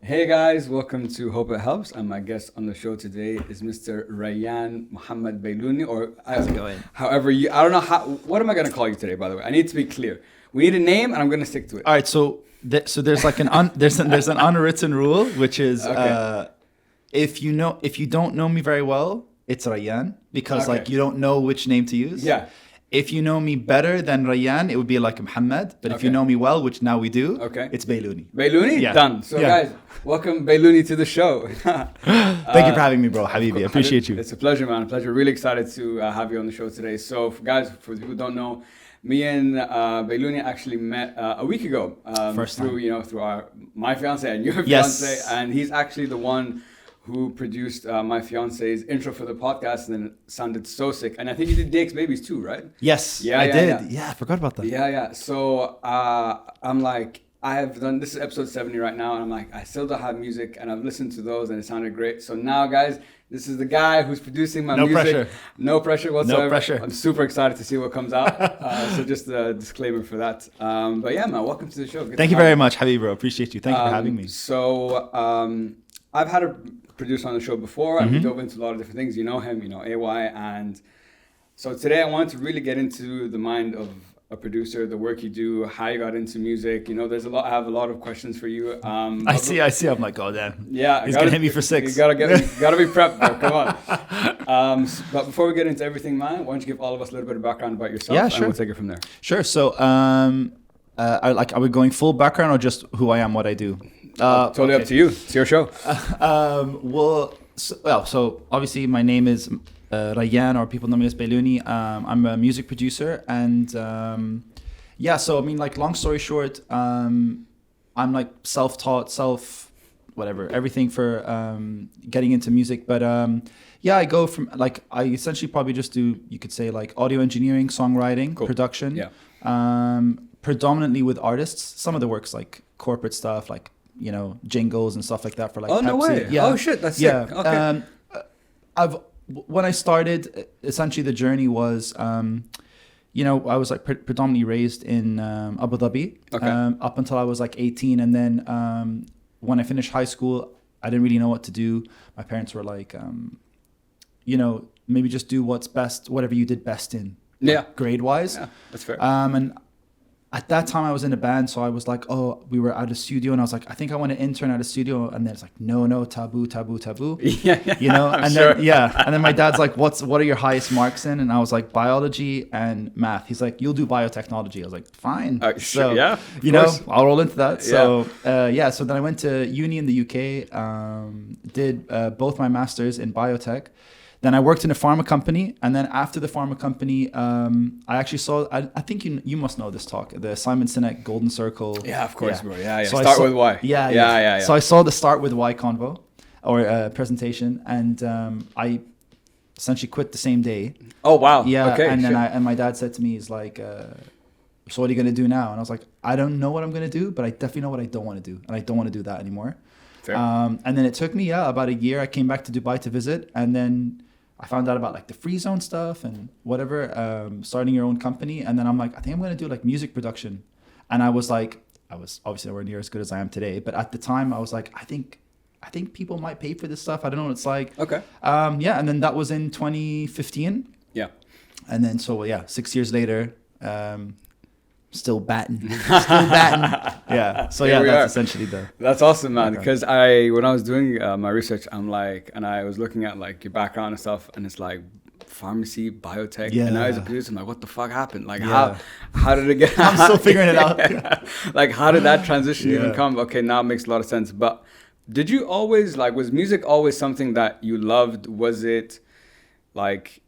Hey guys, welcome to Hope It Helps. And my guest on the show today is Mr. Rayan Mohammad Bailouni, or How's it going? however you. I don't know how. What am I gonna call you today? By the way, I need to be clear. We need a name, and I'm gonna stick to it. All right, so there's like there's an unwritten rule, which is Okay. if you don't know me very well, it's Rayan because Okay. like you don't know which name to use. Yeah. If you know me better than Rayan, it would be like Muhammad. But if you Okay. know me well, which now we do, Okay. it's Bailouni. Bailouni, Yeah. done. So Yeah. guys, welcome Bailouni to the show. Thank you for having me, bro. Habibi, appreciate you. It's a pleasure, man. A pleasure. Really excited to have you on the show today. So, guys, for people who don't know, me and Bailouni actually met a week ago. First time. Through my fiance and your Yes. fiance, and he's actually the one who produced my fiance's intro for the podcast, and then it sounded so sick. And I think you did Dake's Babies too, right? Yes, Yeah, I yeah, did. yeah. Yeah, I forgot about that. Yeah. So I'm like, I have done, this is episode 70 right now, and I'm like, I still don't have music, and I've listened to those, and it sounded great. So now, guys, this is the guy who's producing my No music. pressure. No pressure whatsoever. No pressure. I'm super excited to see what comes out. So just a disclaimer for that. But yeah, man, welcome to the show. Good Thank to you have very much, Habibi, bro. Appreciate you. Thank you for having me. So I've had a producer on the show before, and we Mm-hmm. dove into a lot of different things. You know him, you know AY, and so today I wanted to really get into the mind of a producer, the work you do, how you got into music. You know, there's a lot. I have a lot of questions for you. I see. I'm like, oh damn. Yeah, He's gonna hit me for 6. You gotta be prepped, bro. Come on. But before we get into everything, man, why don't you give all of us a little bit of background about yourself? Yeah, And sure. we'll take it from there. Sure. So, are we going full background or just who I am, what I do? Totally up to you. It's your show. So obviously my name is Rayan, or people know me as Bailouni. I'm a music producer, and so I mean, like, long story short, I'm like self-taught, everything for getting into music. But I go from, like, I essentially probably just do, you could say, like, audio engineering, songwriting, Cool. production. Yeah. Predominantly with artists. Some of the work's like corporate stuff, like, you know, jingles and stuff like that for like Oh, no Pepsi. way. Oh, shit, that's sick. Okay. When I started, essentially the journey was, I was like predominantly raised in Abu Dhabi, Okay. up until I was like 18. And then when I finished high school, I didn't really know what to do. My parents were like, maybe just do what's best, whatever you did best in, Yeah. grade wise. Yeah, that's fair. And at that time I was in a band, so I was like, we were at a studio, and I was like, I think I want to intern at a studio. And then it's like, no, taboo. Yeah. You know, I'm and sure. then my dad's like, what are your highest marks in? And I was like, biology and math. He's like, you'll do biotechnology. I was like, fine. Sure, yeah, of you know, course. I'll roll into that. Yeah. So then I went to uni in the UK, did both my masters in biotech. Then I worked in a pharma company, and then after the pharma company, I actually saw. I think you must know this talk, the Simon Sinek Golden Circle. Yeah, of course, bro. Yeah. So I Start saw- with why. Yeah. So I saw the Start with Why convo, or presentation, and I essentially quit the same day. Oh, wow. Yeah, Okay. and then shit. my dad said to me, he's like, so what are you gonna do now? And I was like, I don't know what I'm gonna do, but I definitely know what I don't want to do, and I don't want to do that anymore. Fair. And then it took me about a year. I came back to Dubai to visit, and then I found out about like the free zone stuff and whatever, starting your own company. And then I'm like, I think I'm going to do like music production. And I was obviously nowhere near as good as I am today. But at the time I was like, I think people might pay for this stuff. I don't know what it's like. Okay. And then that was in 2015. Yeah. And then, 6 years later, still batting. Yeah. So Here we are. that's essentially That's awesome, man. Okay. Because when I was doing my research, and I was looking at like your background and stuff, and it's like pharmacy, biotech. Yeah. And now as a producer, I'm like, what the fuck happened? Like, Yeah. how did it get? I'm still figuring it out. Like, how did that transition even Yeah. come? Okay, now it makes a lot of sense. But did you always was music always something that you loved? Was it like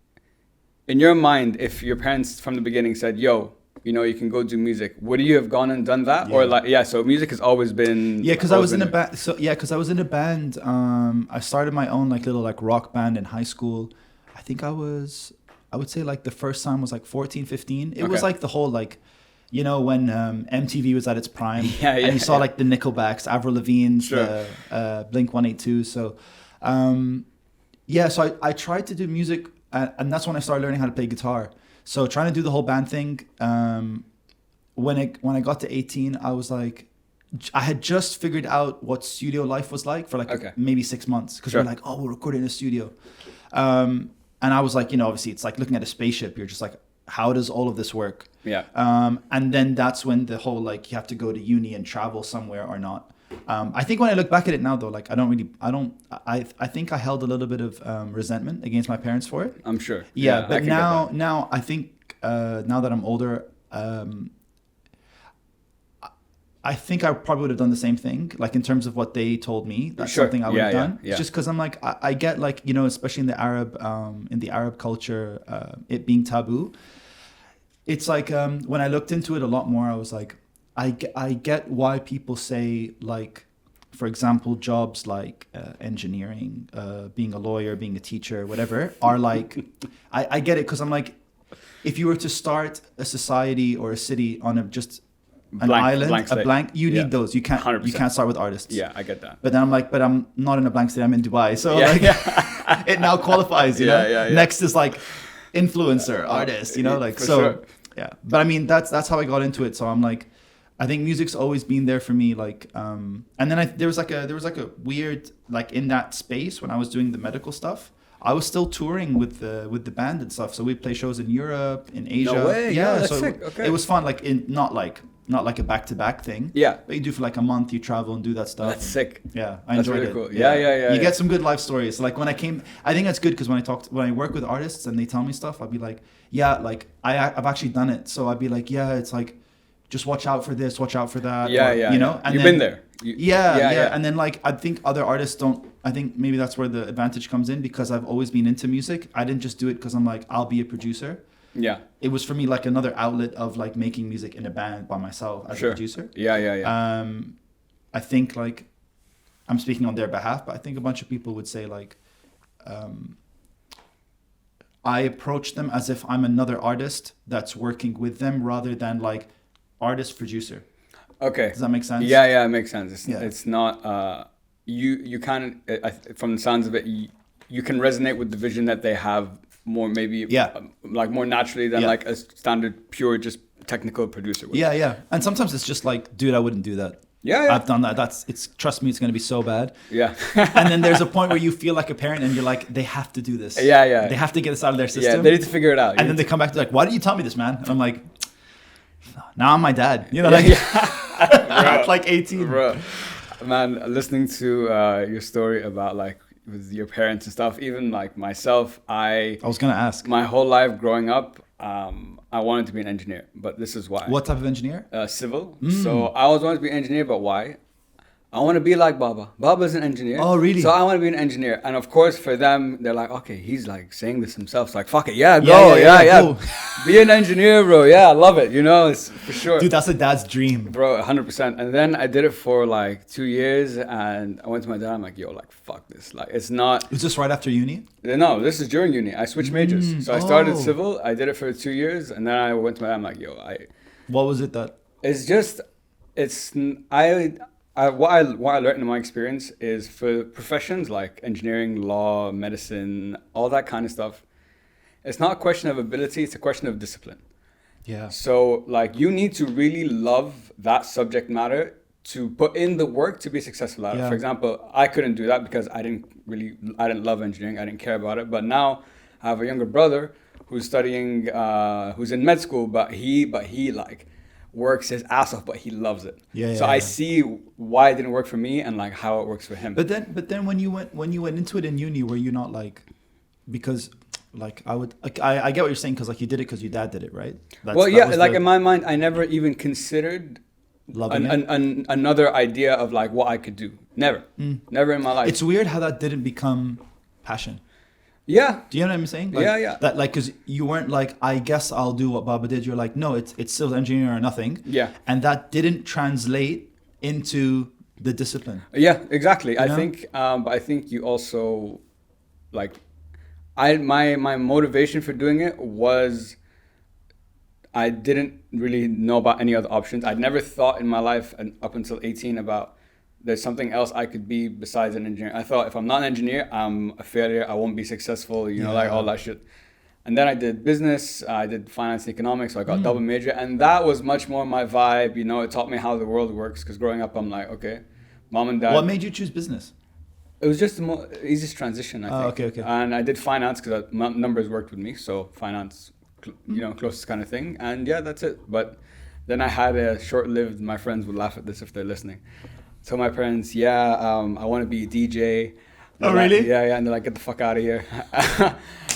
in your mind, if your parents from the beginning said, "Yo, you know, you can go do music," would you have gone and done that? Or so music has always been. Yeah, because I was in a there. band. Because I was in a band. I started my own like little like rock band in high school. I think I would say like the first time was like 14, 15. It was Okay. like the whole like, you know, when MTV was at its prime. Yeah, And you saw yeah. like the Nickelbacks, Avril Lavigne's, Sure. Blink 182. So, so I tried to do music, and that's when I started learning how to play guitar. So trying to do the whole band thing. When I got to 18, I was like, I had just figured out what studio life was like for like Okay. maybe 6 months, because Sure. we're like, oh, we'll record in a studio. And I was like, obviously it's like looking at a spaceship. You're just like, how does all of this work? Yeah. And then that's when the whole like you have to go to uni and travel somewhere or not. I think when I look back at it now though, like I think I held a little bit of resentment against my parents for it. I'm sure. Yeah, I but can get that. now I think now that I'm older, I think I probably would have done the same thing, like in terms of what they told me. That's Sure. something I would Yeah, have done. yeah. Just because I'm like, I get like, especially in the Arab culture, it being taboo. It's like when I looked into it a lot more, I was like, I get why people say like, for example, jobs like engineering, being a lawyer, being a teacher, whatever, are like, I get it because I'm like, if you were to start a society or a city on an island, slate. you Yeah. need those. You 100%. can't start with artists. Yeah, I get that. But then I'm like, but I'm not in a blank state. I'm in Dubai, so Yeah, like, yeah. it now qualifies. You Yeah, know, yeah, yeah. next is like influencer, artist. Like For so. sure. Yeah, but I mean that's how I got into it. So I'm like, I think music's always been there for me. Like, and then there was like a weird like in that space when I was doing the medical stuff. I was still touring with the band and stuff. So we'd play shows in Europe, in Asia. No way. Yeah, That's so sick. Okay. it was fun. Like not like a back-to-back thing. Yeah. But you do for like a month, you travel and do that stuff. That's sick. Yeah, I That's enjoyed really it. cool. Yeah. You get some good life stories. Like when I came, I think that's good because when I work with artists and they tell me stuff, I'll be like, yeah, like I've actually done it. So I'd be like, yeah, it's like, just watch out for this, watch out for that. Yeah, or, yeah. You know, yeah. and You've then, been there. Yeah. And then like I think other artists don't. I think maybe that's where the advantage comes in because I've always been into music. I didn't just do it because I'm like I'll be a producer. Yeah. It was for me like another outlet of like making music in a band by myself as a producer. Yeah. I think like I'm speaking on their behalf, but I think a bunch of people would say like I approach them as if I'm another artist that's working with them rather than like artist producer. Okay. Does that make sense? Yeah, it makes sense. It's not you kind of from the sounds of it you can resonate with the vision that they have more maybe like more naturally than like a standard pure just technical producer would. Yeah. And sometimes it's just like, dude, I wouldn't do that. Yeah. I've done that. Trust me, it's going to be so bad. Yeah. And then there's a point where you feel like a parent and you're like, they have to do this. Yeah. They have to get this out of their system. Yeah, they need to figure it out. And then they come back to like, why didn't you tell me this, man? And I'm like, now I'm my dad. At like 18. Bro. Man, listening to your story about like with your parents and stuff, even like myself, I was going to ask. My whole life growing up, I wanted to be an engineer, but this is why. What type of engineer? Civil. So I always wanted to be an engineer, but why? I want to be like Baba. Baba's an engineer. Oh, really? So I want to be an engineer. And of course, for them, they're like, okay, he's like saying this himself. So like, fuck it. Yeah, go. Yeah. Be an engineer, bro. Yeah, I love it. It's for sure. Dude, that's a dad's dream. Bro, 100%. And then I did it for like 2 years. And I went to my dad. I'm like, yo, like, fuck this. Like, it's not. Was this right after uni? No, this is during uni. I switched majors. So I started civil. I did it for 2 years. And then I went to my dad. I'm like, yo, What was it that? What I learned in my experience is for professions like engineering, law, medicine, all that kind of stuff, it's not a question of ability, it's a question of discipline. Yeah. So like you need to really love that subject matter to put in the work to be successful at it. For example, I couldn't do that because I didn't love engineering, I didn't care about it. But now I have a younger brother who's studying, who's in med school, but he like works his ass off, but he loves it. So I see why it didn't work for me and like how it works for him. But then when you went into it in uni, were you not like, because like I get what you're saying because like you did it because your dad did it, right? In my mind, I never even considered another idea of like what I could do. Never in my life. It's weird how that didn't become passion. Yeah. Do you know what I'm saying? Like, yeah. That like, because you weren't like, I guess I'll do what Baba did. You're like, no, it's still engineering or nothing. Yeah. And that didn't translate into the discipline. Yeah, exactly. I think, but I think you also, like, my motivation for doing it was, I didn't really know about any other options. I'd never thought in my life, and up until 18, about there's something else I could be besides an engineer. I thought if I'm not an engineer, I'm a failure. I won't be successful. Like all that shit. And then I did business, I did finance and economics, so I got double major. And that was much more my vibe. You know, it taught me how the world works. Because growing up, I'm like, okay, mom and dad. What made you choose business? It was just the easiest transition, I think. Okay. And I did finance because numbers worked with me. So finance, closest kind of thing. And yeah, that's it. But then I had a short-lived, my friends would laugh at this if they're listening. So my parents, I want to be a DJ. Oh, really? Yeah. And they're like, get the fuck out of here.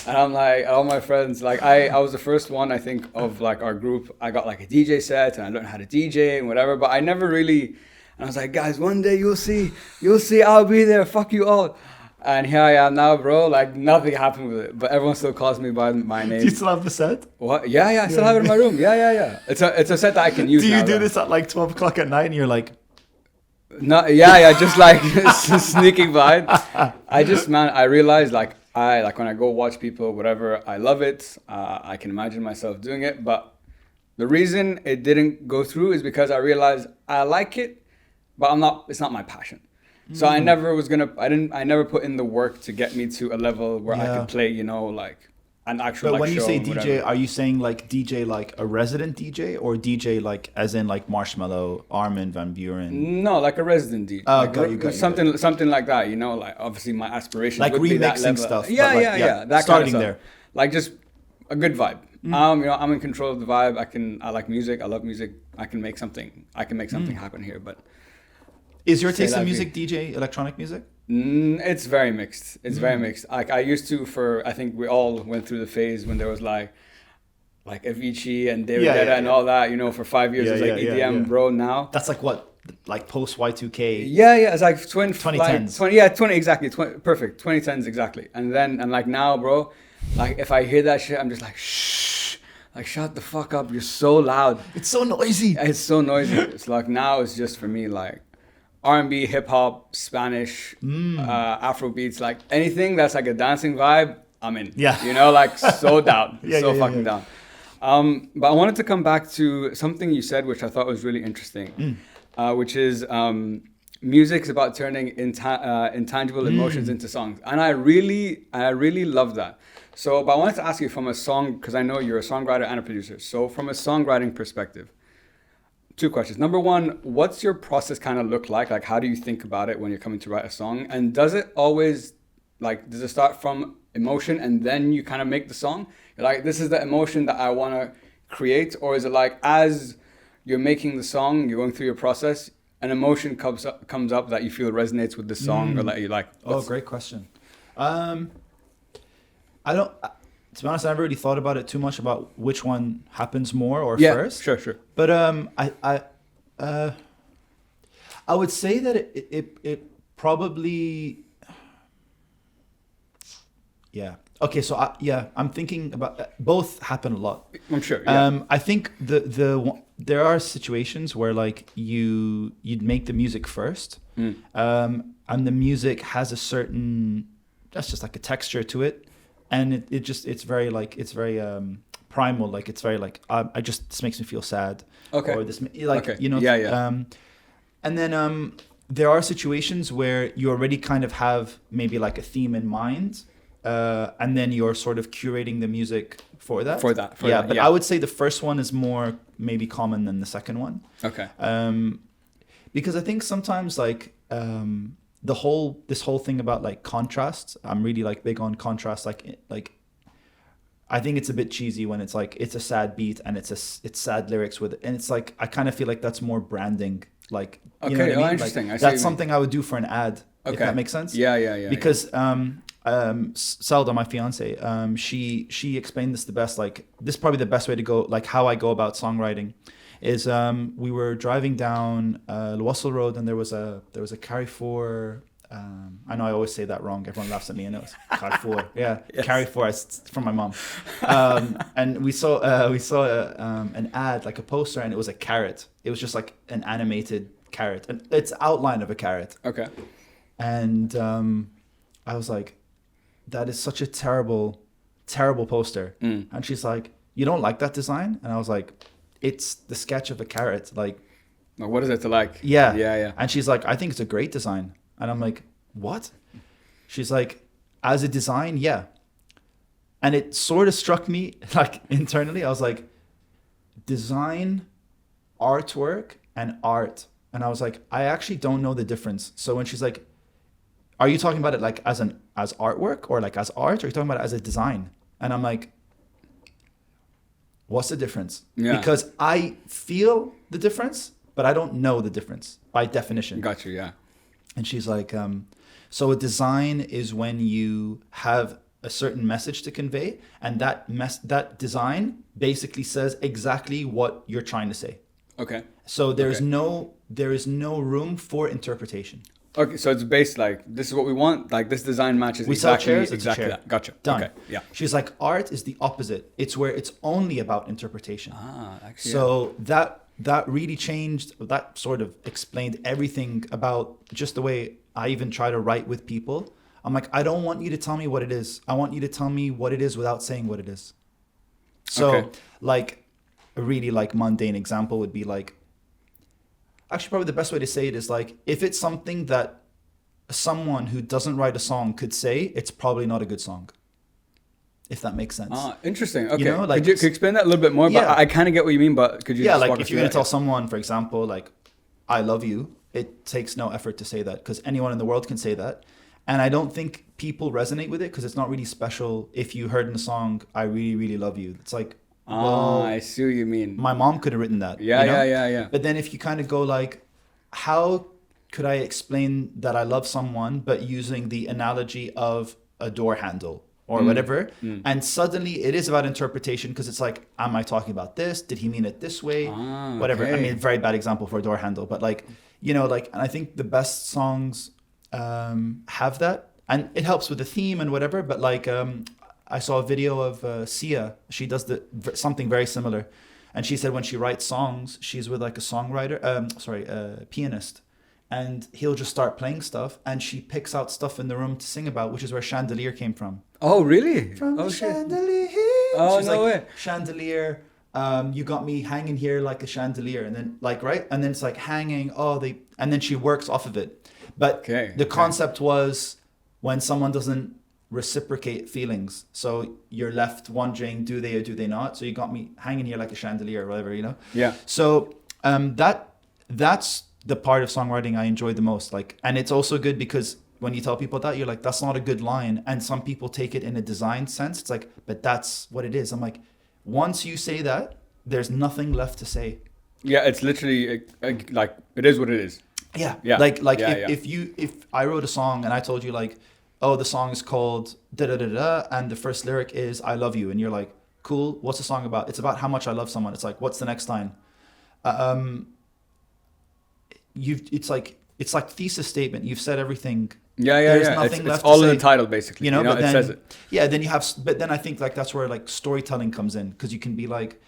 And I'm like, all my friends, like I was the first one, I think, of like our group. I got like a DJ set and I learned how to DJ and whatever, but I never really, and I was like, guys, one day you'll see, I'll be there, fuck you all. And here I am now, bro, like nothing happened with it, but everyone still calls me by my name. Do you still have the set? What? Yeah, I still have it in my room. Yeah. It's a set that I can use. Do you now, do though. this at like 12 o'clock at night and you're like... No, just like sneaking behind. I realized like when I go watch people, whatever, I love it. I can imagine myself doing it. But the reason it didn't go through is because I realized I like it, but it's not my passion. So I never put in the work to get me to a level where I could play, like an actual. But when you show say and DJ, whatever. are you saying like DJ like a resident DJ or DJ like as in like Marshmello, Armin van Buuren? No, like a resident DJ. Oh, like got you. Something like that, like obviously my aspiration Like would be that remixing level. stuff. Yeah, but that starting kind of there. stuff. Like just a good vibe. I'm in control of the vibe. I like music. I love music. I can make something happen here. But is your taste in music DJ electronic music? It's very mixed. Very mixed. Like I used to I think we all went through the phase when there was like Avicii and David Guetta and all that, for 5 years. It was like EDM, bro. Now that's like what, like post Y2K. Yeah. It's like 2010s. Exactly. Perfect. 2010s exactly. And like now, bro, like if I hear that shit, I'm just like, shh, like shut the fuck up. You're so loud. It's so noisy. It's like now it's just for me like R&B, hip hop, Spanish, Afro beats, like anything that's like a dancing vibe, I'm in. Yeah. Like so down, fucking yeah. down. But I wanted to come back to something you said, which I thought was really interesting, which is music's about turning intangible emotions into songs, and I really love that. So, but I wanted to ask you from a song, because I know you're a songwriter and a producer. So, from a songwriting perspective. 2 questions. Number 1, what's your process kind of look like? Like, how do you think about it when you're coming to write a song? And does it always, does it start from emotion and then you kind of make the song? You're like, this is the emotion that I want to create? Or is it like, as you're making the song, you're going through your process, an emotion comes up that you feel resonates with the song or that you like? Oh, great question. To be honest, I never really thought about it too much about which one happens more or first. Sure. But I would say that it probably, yeah. Okay, so I'm thinking about both happen a lot. I'm sure. Yeah. I think there are situations where like you'd make the music first, and the music has a certain, that's just like a texture to it. And it's very primal, like it's very like this makes me feel sad. Okay. Or this like okay. Yeah. And then there are situations where you already kind of have maybe like a theme in mind, and then you're sort of curating the music for that. But I would say the first one is more maybe common than the second one. Okay. Because I think sometimes like this whole thing about like contrasts, I'm really like big on contrast. Like I think it's a bit cheesy when it's like it's a sad beat and it's sad lyrics with it, and it's like I kind of feel like that's more branding. Like you know what I mean? Interesting. Like, that's something I would do for an ad. Okay. If that makes sense. Yeah. Because Selda, my fiance, she explained this the best. Like this is probably the best way to go. Like how I go about songwriting is we were driving down Lwassel Road and there was a Carrefour. I know I always say that wrong. Everyone laughs at me. I know it's Carrefour. Yeah, yes. Carrefour. It's from my mom. And we saw an ad, like a poster, and it was a carrot. It was just like an animated carrot, and it's outline of a carrot. Okay. And I was like, that is such a terrible poster. And she's like, you don't like that design? And I was like, it's the sketch of a carrot. Like, what is it to like? Yeah. And she's like, I think it's a great design. And I'm like, what? She's like, as a design, yeah. And it sort of struck me, like internally, I was like, design, artwork, and art. And I was like, I actually don't know the difference. So when she's like, are you talking about it like as artwork or like as art, or are you talking about it as a design? And I'm like, what's the difference? Yeah. Because I feel the difference, but I don't know the difference by definition. Got you, yeah. And she's like, so a design is when you have a certain message to convey, and that design basically says exactly what you're trying to say. Okay. So there is no room for interpretation. Okay, so it's based like, this is what we want, like this design matches We sell exactly, chairs, it's a exactly chair. that. Gotcha. Done. Okay, yeah. She's like, art is the opposite. It's where it's only about interpretation. Actually, So that really changed, that sort of explained everything about just the way I even try to write with people. I'm like, I don't want you to tell me what it is. I want you to tell me what it is without saying what it is. So like a really like mundane example would be like, actually probably the best way to say it is like, if it's something that someone who doesn't write a song could say, it's probably not a good song. If that makes sense. Interesting. Okay. You know, like, could you explain that a little bit more? Yeah. But I kind of get what you mean, but could you Yeah, just like walk if us you're through going to that? tell someone, for example, like, I love you, it takes no effort to say that, because anyone in the world can say that. And I don't think people resonate with it because it's not really special. If you heard in the song, I really, really love you. It's like, well, I see what you mean. my mom could have written that. Yeah, you know? yeah. But then if you kind of go like, how could I explain that I love someone, but using the analogy of a door handle or whatever? And suddenly it is about interpretation, because it's like, am I talking about this? Did he mean it this way? Whatever. Okay. I mean, very bad example for a door handle, but like, you know, like, and I think the best songs have that, and it helps with the theme and whatever. But like, I saw a video of Sia. She does something very similar. And she said when she writes songs, she's with like a songwriter, a pianist. And he'll just start playing stuff, and she picks out stuff in the room to sing about, which is where Chandelier came from. Oh, really? From the shit. chandelier. Oh, She's no like, way. Chandelier, you got me hanging here like a chandelier. And then like, right? And then it's like hanging, and then she works off of it. But the concept was when someone doesn't reciprocate feelings, so you're left wondering, do they or do they not? So you got me hanging here like a chandelier or whatever, you know? Yeah. So that's the part of songwriting I enjoy the most. Like, and it's also good because when you tell people that, you're like, that's not a good line. And some people take it in a design sense. It's like, but that's what it is. I'm like, once you say that, there's nothing left to say. Yeah, it's literally like, it is what it is. Yeah. Yeah. Like Yeah, if I wrote a song and I told you like, oh, the song is called da da da da, and the first lyric is I love you, and you're like, cool, what's the song about? It's about how much I love someone. It's like, what's the next line? It's like thesis statement. You've said everything. Yeah. There's nothing left it's all to in say. the title, basically. You know, but it then, says it. Yeah, then you have, but then I think like that's where like storytelling comes in, because you can be like,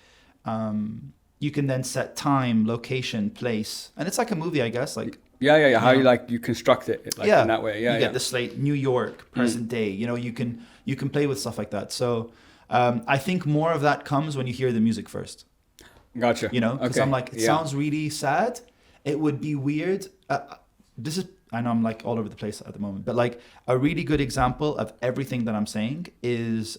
you can then set time, location, place, and it's like a movie, I guess. Like, Yeah. How you construct it like in that way. Yeah, you get the slate, New York, present day. You know, you can play with stuff like that. So I think more of that comes when you hear the music first. Gotcha. You know, because I'm like, it sounds really sad. It would be weird. I know I'm like all over the place at the moment, but like a really good example of everything that I'm saying is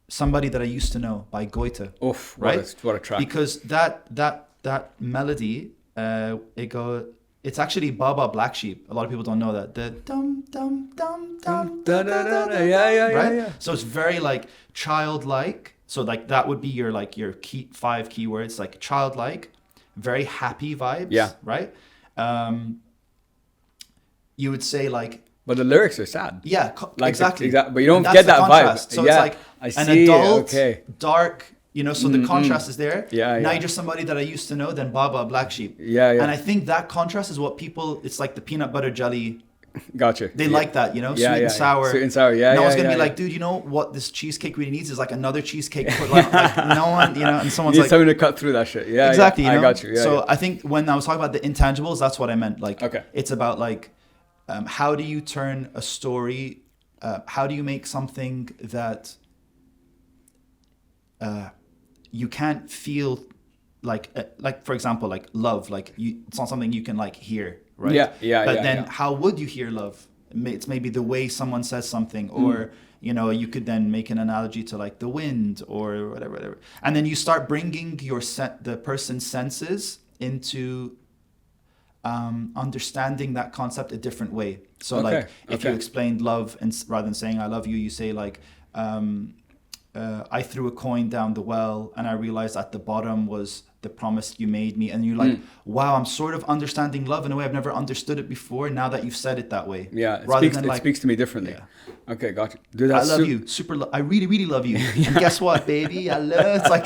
Somebody That I Used to Know by Goethe. Oof, right? What a track. Because that melody, it's actually Baba Black Sheep. A lot of people don't know that. The dum dum dum dum da da da da. Yeah. So it's very like childlike. So like that would be your five keywords, like childlike, very happy vibes. Yeah. Right. You would say like. But the lyrics are sad. Yeah, exactly. But you don't get that vibe. So it's like an adult, dark. You know, so the contrast is there. Yeah. Now you're just somebody that I used to know, then Baba Black Sheep. Yeah. And I think that contrast is what people, it's like the peanut butter jelly. Gotcha. They like that, you know, sweet and sour. Sweet and sour, No one's going to be like, dude, you know what this cheesecake really needs is like another cheesecake. Like no one, you know, and someone's like. Something to cut through that shit. Yeah, exactly. Yeah. You know? I got you. Yeah, so I think when I was talking about the intangibles, that's what I meant. Like, it's about like, how do you turn a story, how do you make something that you can't feel like for example, like love, like it's not something you can like hear, right? Yeah. But then how would you hear love? it's maybe the way someone says something, or you know, you could then make an analogy to like the wind or whatever, and then you start bringing the person's senses into understanding that concept a different way. So like if you explained love, and rather than saying I love you, you say like I threw a coin down the well and I realized at the bottom was the promise you made me, and you're like, wow, I'm sort of understanding love in a way I've never understood it before now that you've said it that way. Yeah, it speaks to me differently. Yeah. Okay, gotcha. Dude, I love you. I really, really love you. And guess what, baby? I love. It's like,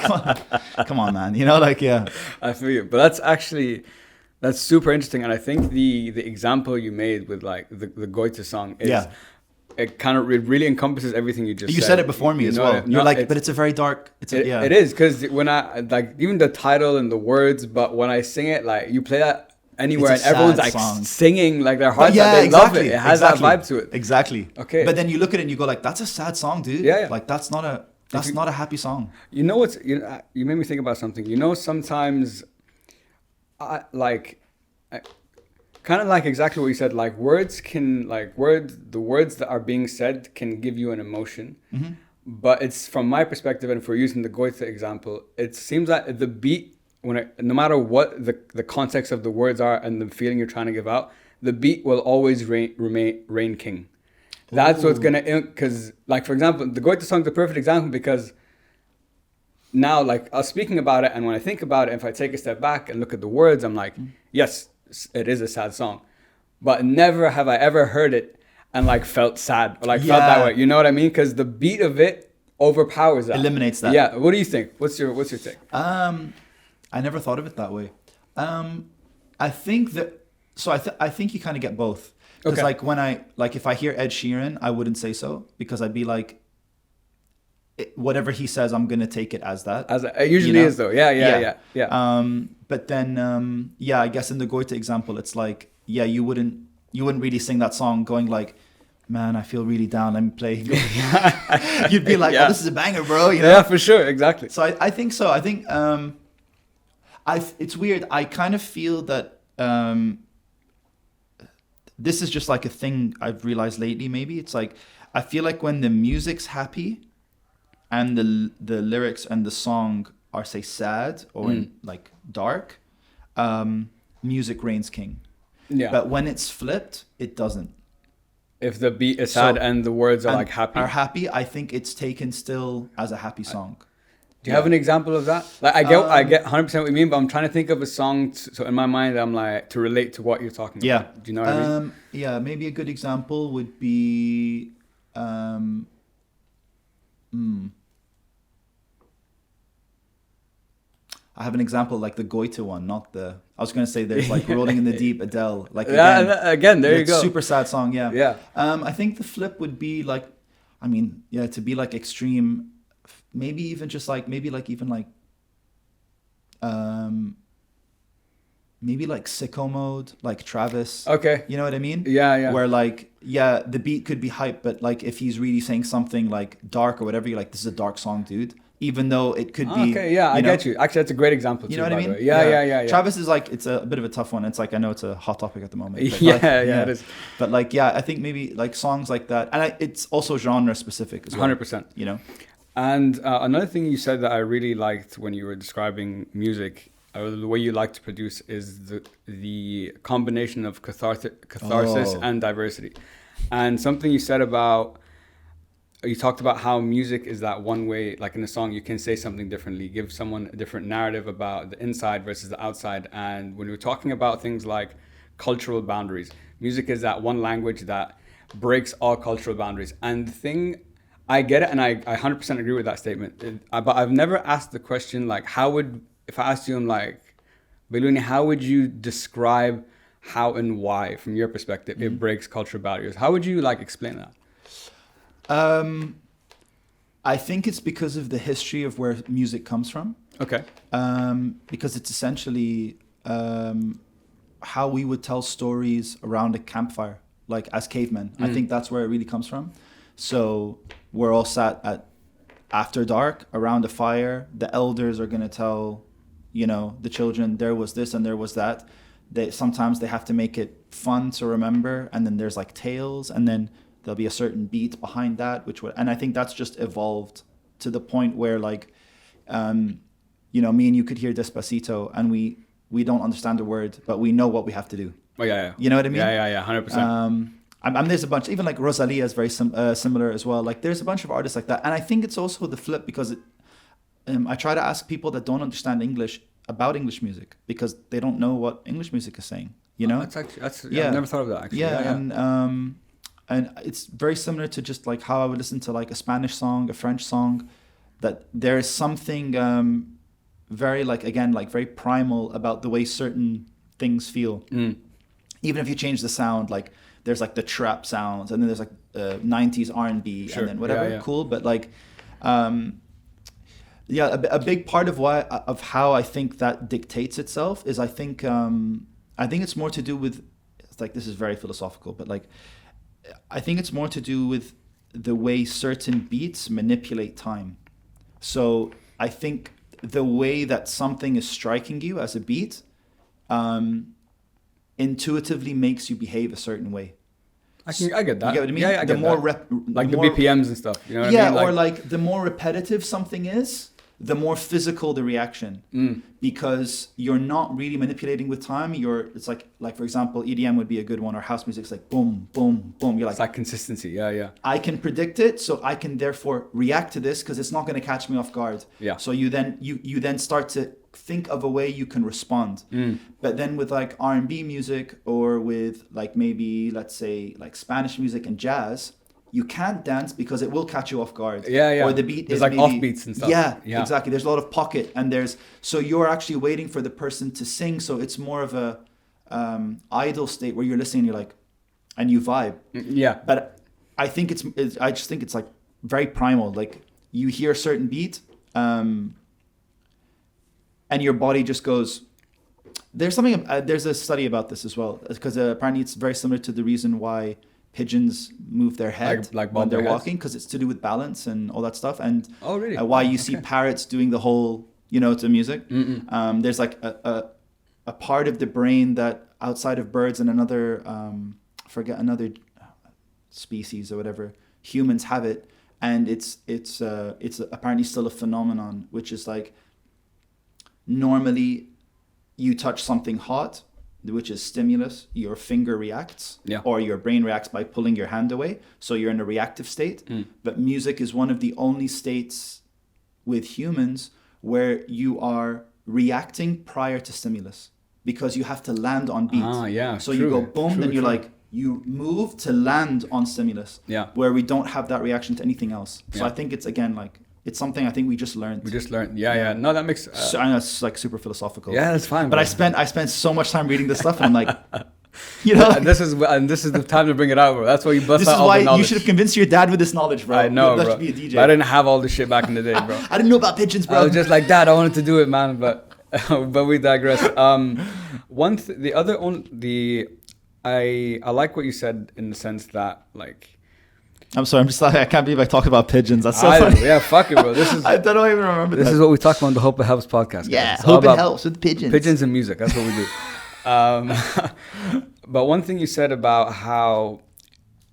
come on, man. You know, like, yeah. I feel you. But that's super interesting. And I think the example you made with like the Goethe song is, it kind of really encompasses everything you just said. You said it before me as well. You're like, but it's a very dark. It is, because when I like even the title and the words, but when I sing it, like you play that anywhere and everyone's like singing like their hearts out. They love it. It has that vibe to it. Exactly. Okay. But then you look at it and you go like, that's a sad song, dude. Yeah. Like that's not a happy song. You know what's you made me think about something. You know, sometimes kind of like exactly what you said, like the words that are being said can give you an emotion. Mm-hmm. But it's from my perspective, and for using the Goethe example, it seems like the beat, no matter what the context of the words are and the feeling you're trying to give out, the beat will always reign king. That's what's gonna, because like for example, the Goethe song is a perfect example, because now like I was speaking about it, and when I think about it, if I take a step back and look at the words, I'm like, yes, it is a sad song, but never have I ever heard it and like felt sad or like felt that way. You know what I mean? Because the beat of it overpowers that, eliminates that. Yeah. What do you think? What's your take? I never thought of it that way. I think that I think you kind of get both. Because like when if I hear Ed Sheeran, I wouldn't say so, because I'd be like, whatever he says, I'm gonna take it as that. As it usually is, though. Yeah. But then, I guess in the Goethe example, it's like, you wouldn't really sing that song going like, man, I feel really down, let me play. You'd be like, oh, this is a banger, bro. You know? Yeah, for sure, exactly. So I think so. I think it's weird. I kind of feel that this is just like a thing I've realized lately. Maybe it's like I feel like when the music's happy and the lyrics and the song are, say, sad or like dark, music reigns king. Yeah. But when it's flipped, it doesn't. If the beat is sad and the words are like happy, I think it's taken still as a happy song. Do you have an example of that? Like I get 100% what you mean, but I'm trying to think of a song. So in my mind, I'm like to relate to what you're talking about. Do you know what I mean? Yeah, maybe a good example would be. I have an example like the Goethe one, not the. I was going to say there's like Rolling in the Deep, Adele. Like again, there you go. Super sad song, yeah. Yeah. I think the flip would be like, to be like extreme, maybe even just like maybe like Sicko Mode, like Travis. Okay. You know what I mean? Yeah. Where like, the beat could be hype, but like if he's really saying something like dark or whatever, you're like, this is a dark song, dude. Even though it could be. Okay, yeah, I get you. Actually, that's a great example too. You know what I mean? Yeah. Travis is like, it's a bit of a tough one. It's like, I know it's a hot topic at the moment. But it is. But like, I think maybe like songs like that. And it's also genre specific as well. 100%. You know? And another thing you said that I really liked when you were describing music, or the way you like to produce, is the combination of catharsis and diversity. And something you said about, you talked about how music is that one way, like in a song, you can say something differently, give someone a different narrative about the inside versus the outside. And when we're talking about things like cultural boundaries, music is that one language that breaks all cultural boundaries. And the thing, I get it, and I 100% agree with that statement. But I've never asked the question, like, if I asked you, I'm like, Bailouni, how would you describe how and why, from your perspective, it breaks cultural barriers? How would you like explain that? I think it's because of the history of where music comes from. Okay. Because it's essentially how we would tell stories around a campfire, like as cavemen. I think that's where it really comes from. So we're all sat after dark around a fire. The elders are going to tell, the children, there was this and there was that. Sometimes they have to make it fun to remember, and then there's like tails, and then there'll be a certain beat behind that, and I think that's just evolved to the point where like, me and you could hear Despacito, and we don't understand the word, but we know what we have to do. Oh yeah. You know what I mean? Yeah, 100%. There's a bunch, even like Rosalia is very similar as well. Like there's a bunch of artists like that, and I think it's also the flip because I try to ask people that don't understand English about English music because they don't know what English music is saying. You know, I've never thought of that actually. Yeah. And it's very similar to just like how I would listen to like a Spanish song, a French song, that there is something very like, again, like very primal about the way certain things feel. Even if you change the sound, like there's like the trap sounds, and then there's like 90s R&B, sure. And then whatever, Yeah. cool. But like, a big part of how I think that dictates itself is I think it's more to do with, it's like, this is very philosophical, but like, I think it's more to do with the way certain beats manipulate time. So I think the way that something is striking you as a beat intuitively makes you behave a certain way. I get that. You get what I mean? Yeah, I get that. The BPMs and stuff. You know what I mean? Or like the more repetitive something is, the more physical the reaction, because you're not really manipulating with time. It's like for example, EDM would be a good one, or house music's like boom, boom, boom. You're like, it's like consistency. Yeah. I can predict it, so I can therefore react to this because it's not going to catch me off guard. Yeah. So you then start to think of a way you can respond. But then with like R&B music, or with like maybe let's say like Spanish music and jazz, you can't dance because it will catch you off guard. Yeah. Or the beat there's is like maybe, off beats and stuff. Yeah, exactly. There's a lot of pocket, and so you're actually waiting for the person to sing. So it's more of a idle state where you're listening, and you're like, and you vibe. Yeah. But I just think it's like very primal. Like you hear a certain beat, and your body just goes. There's a study about this as well, because apparently it's very similar to the reason why pigeons move their head like when they're walking, because it's to do with balance and all that stuff. And really? Why you see parrots doing the whole, to music. There's like a part of the brain that outside of birds and another another species or whatever, humans have it, and it's apparently still a phenomenon, which is like, normally you touch something hot, which is stimulus, your finger reacts, or your brain reacts by pulling your hand away. So you're in a reactive state. But music is one of the only states with humans where you are reacting prior to stimulus, because you have to land on beat. So you go boom, then you're like, you move to land on stimulus. Where we don't have that reaction to anything else. So I think it's, again, like, it's something I think we just learned. Yeah. No, that makes... So I know it's like super philosophical. Yeah, that's fine. But I spent so much time reading this stuff, and I'm like, and this is the time to bring it out, bro. That's why you bust out all the knowledge. This is why you should have convinced your dad with this knowledge, bro. I know, bro. Be a DJ. But I didn't have all this shit back in the day, bro. I didn't know about pigeons, bro. I was just like, Dad, I wanted to do it, man. But we digress. I like what you said in the sense that, like... I'm sorry, I'm just like, I can't believe I talked about pigeons. That's so funny. Yeah, fuck it, bro. This is... I don't even remember this is what we talk about on the Hope It Helps podcast. Yeah, Hope It Helps with pigeons. Pigeons and music, that's what we do. But one thing you said about how,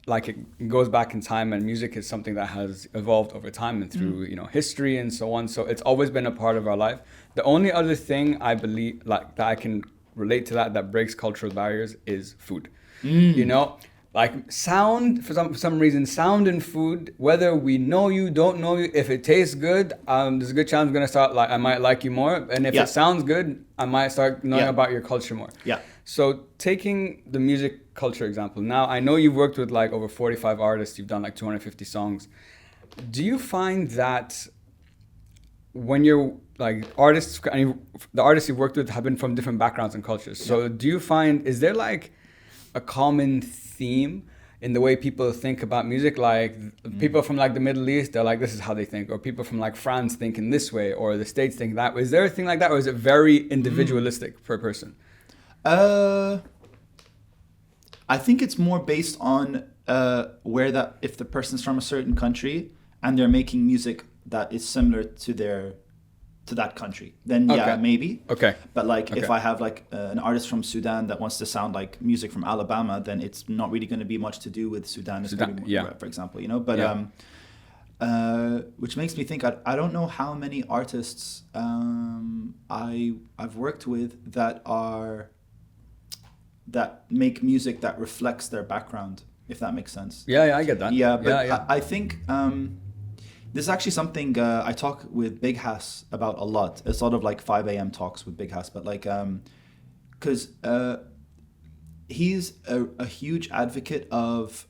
like, it goes back in time, and music is something that has evolved over time and through, history and so on. So it's always been a part of our life. The only other thing I believe, like, that I can relate to that breaks cultural barriers is food. Like sound, for some reason, sound and food, whether we know you, don't know you, if it tastes good, there's a good chance I'm going to start, like, I might like you more. And if it sounds good, I might start knowing about your culture more. Yeah. So taking the music culture example, now I know you've worked with like over 45 artists, you've done like 250 songs. Do you find that when you're like the artists you've worked with have been from different backgrounds and cultures. So do you find, is there like a common theme in the way people think about music? Like people from like the Middle East, they're like, this is how they think, or people from like France think in this way, or the States think that way. Is there a thing like that, or is it very individualistic per person? I think it's more based on if the person's from a certain country and they're making music that is similar to to that country, then yeah, Okay. maybe. Okay. But like if Okay. I have like an artist from Sudan that wants to sound like music from Alabama, then it's not really going to be much to do with Sudan. It's Sudan, gonna be, yeah. for example, you know. But Yeah. which makes me think I don't know how many artists I've worked with that make music that reflects their background, if that makes sense. Yeah, yeah, I get that. Yeah, but yeah. I think this is actually something I talk with Big Hass about a lot. It's sort of like 5 a.m. talks with Big Hass, but like, because he's a huge advocate of,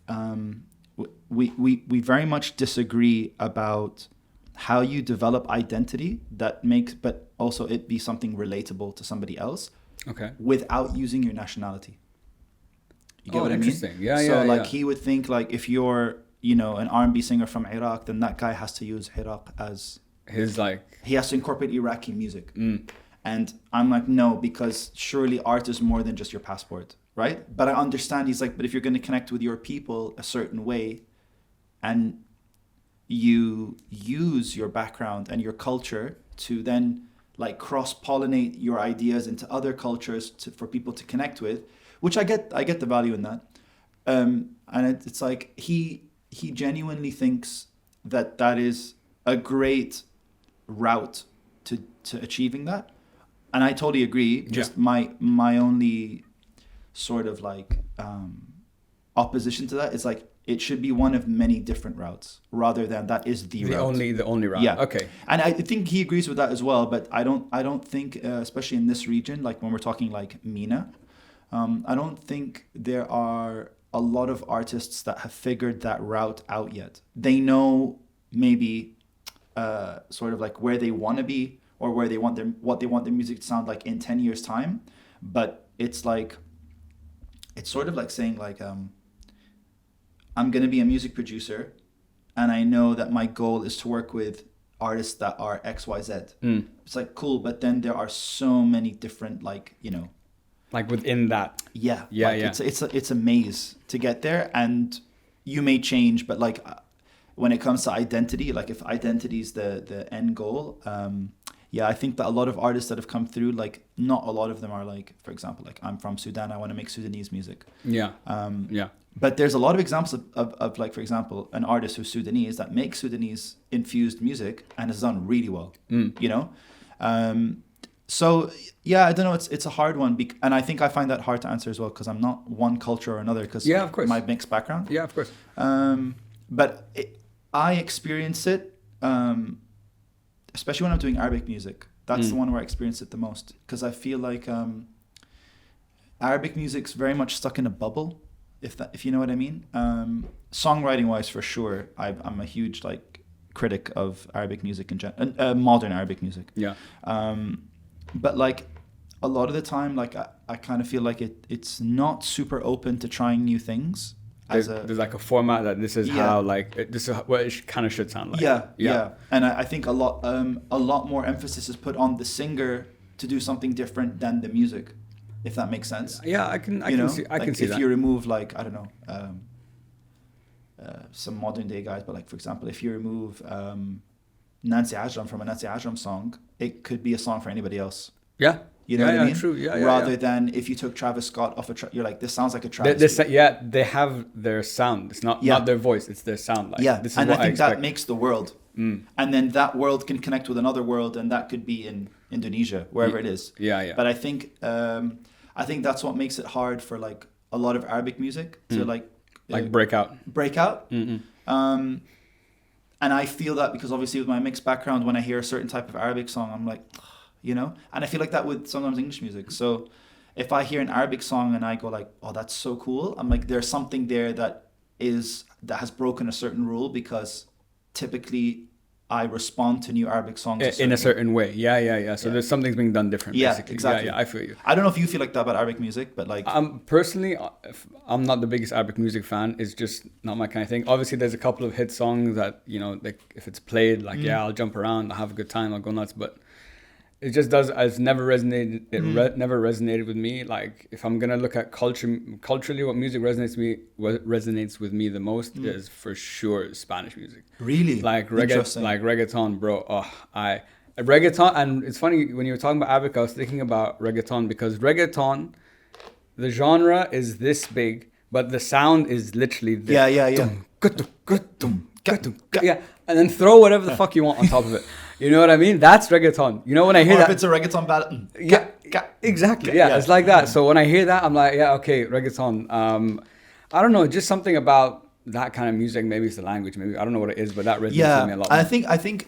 we very much disagree about how you develop identity that makes, but also it be something relatable to somebody else Okay. without using your nationality. You get Oh, what I mean? interesting. Yeah, so yeah, like yeah. he would think like if you're, you know, an R&B singer from Iraq, then that guy has to use Iraq as, His like, he has to incorporate Iraqi music. mm, And I'm like, no, because surely art is more than just your passport, right? But I understand. He's like, but if you're going to connect with your people a certain way and you use your background and your culture to then like cross-pollinate your ideas into other cultures for people to connect with, which I get the value in that. And it's like he genuinely thinks that is a great route to achieving that. And I totally agree. Just my only sort of like opposition to that is like it should be one of many different routes rather than that is the route. the only route. Yeah. Okay. And I think he agrees with that as well. But I don't think, especially in this region, like when we're talking like MENA, I don't think there are a lot of artists that have figured that route out yet. They know maybe sort of like where they want to be or where they want what they want their music to sound like in 10 years time. But it's like, it's sort of like saying like, I'm going to be a music producer and I know that my goal is to work with artists that are XYZ. It's like, cool. But then there are so many different, like, you know, Like within that. yeah, Yeah, like yeah. It's a maze to get there, and you may change, but like when it comes to identity, like if identity is the end goal, yeah, I think that a lot of artists that have come through, like not a lot of them are like, for example, like I'm from Sudan, I want to make Sudanese music. Yeah. Yeah. But there's a lot of examples of like, for example, an artist who's Sudanese that makes Sudanese infused music and has done really well, you know? So yeah, I don't know. It's a hard one, and I think I find that hard to answer as well because I'm not one culture or another because Yeah, of course. my mixed background. Yeah, of course. But I experience it, especially when I'm doing Arabic music. That's the one where I experience it the most because I feel like Arabic music's very much stuck in a bubble, if you know what I mean. Songwriting wise, for sure, I'm a huge like critic of Arabic music in general, modern Arabic music. Yeah. But like a lot of the time, like I kind of feel like it's not super open to trying new things. There's like a format that this is how like this is what it kind of should sound like. Yeah. And I think a lot more emphasis is put on the singer to do something different than the music, if that makes sense. Yeah, I can see If that. you remove like, I don't know, some modern day guys, but like for example, if you remove Nancy Ajram from a Nancy Ajram song, it could be a song for anybody else. Yeah. You know what I mean? True. Yeah. Rather than if you took Travis Scott off you're like, this sounds like a Travis. They have their sound. It's not their voice. It's their sound. Like, yeah, this is and what I think expect. that makes the world. And then that world can connect with another world, and that could be in Indonesia, wherever it is. Yeah. But I think that's what makes it hard for like a lot of Arabic music to like break out. And I feel that because obviously with my mixed background, when I hear a certain type of Arabic song, I'm like, you know, and I feel like that with sometimes English music. So if I hear an Arabic song and I go like, oh, that's so cool, I'm like, there's something there that has broken a certain rule because typically I respond to new Arabic songs in a certain way. Yeah. So there's something's being done different. Yeah, basically. exactly. Yeah, I feel you. I don't know if you feel like that about Arabic music, but like... Personally, I'm not the biggest Arabic music fan. It's just not my kind of thing. Obviously, there's a couple of hit songs that, you know, like if it's played, like, I'll jump around, I'll have a good time, I'll go nuts. But it just it's never resonated. Never resonated with me. Like if I'm gonna look at culturally, what music resonates with me the most is for sure Spanish music. Really? Like reggaeton, bro. Oh, reggaeton, and it's funny when you were talking about Arabic, I was thinking about reggaeton because reggaeton, the genre is this big, but the sound is literally this. Yeah. Yeah, and then throw whatever the fuck you want on top of it. You know what I mean? That's reggaeton. You know when I hear Or that, if it's a reggaeton battle. yeah, exactly. Yeah, it's like that. So when I hear that, I'm like, yeah, okay, reggaeton. I don't know, just something about that kind of music. Maybe it's the language. Maybe I don't know what it is, but that resonates with me a lot. I think,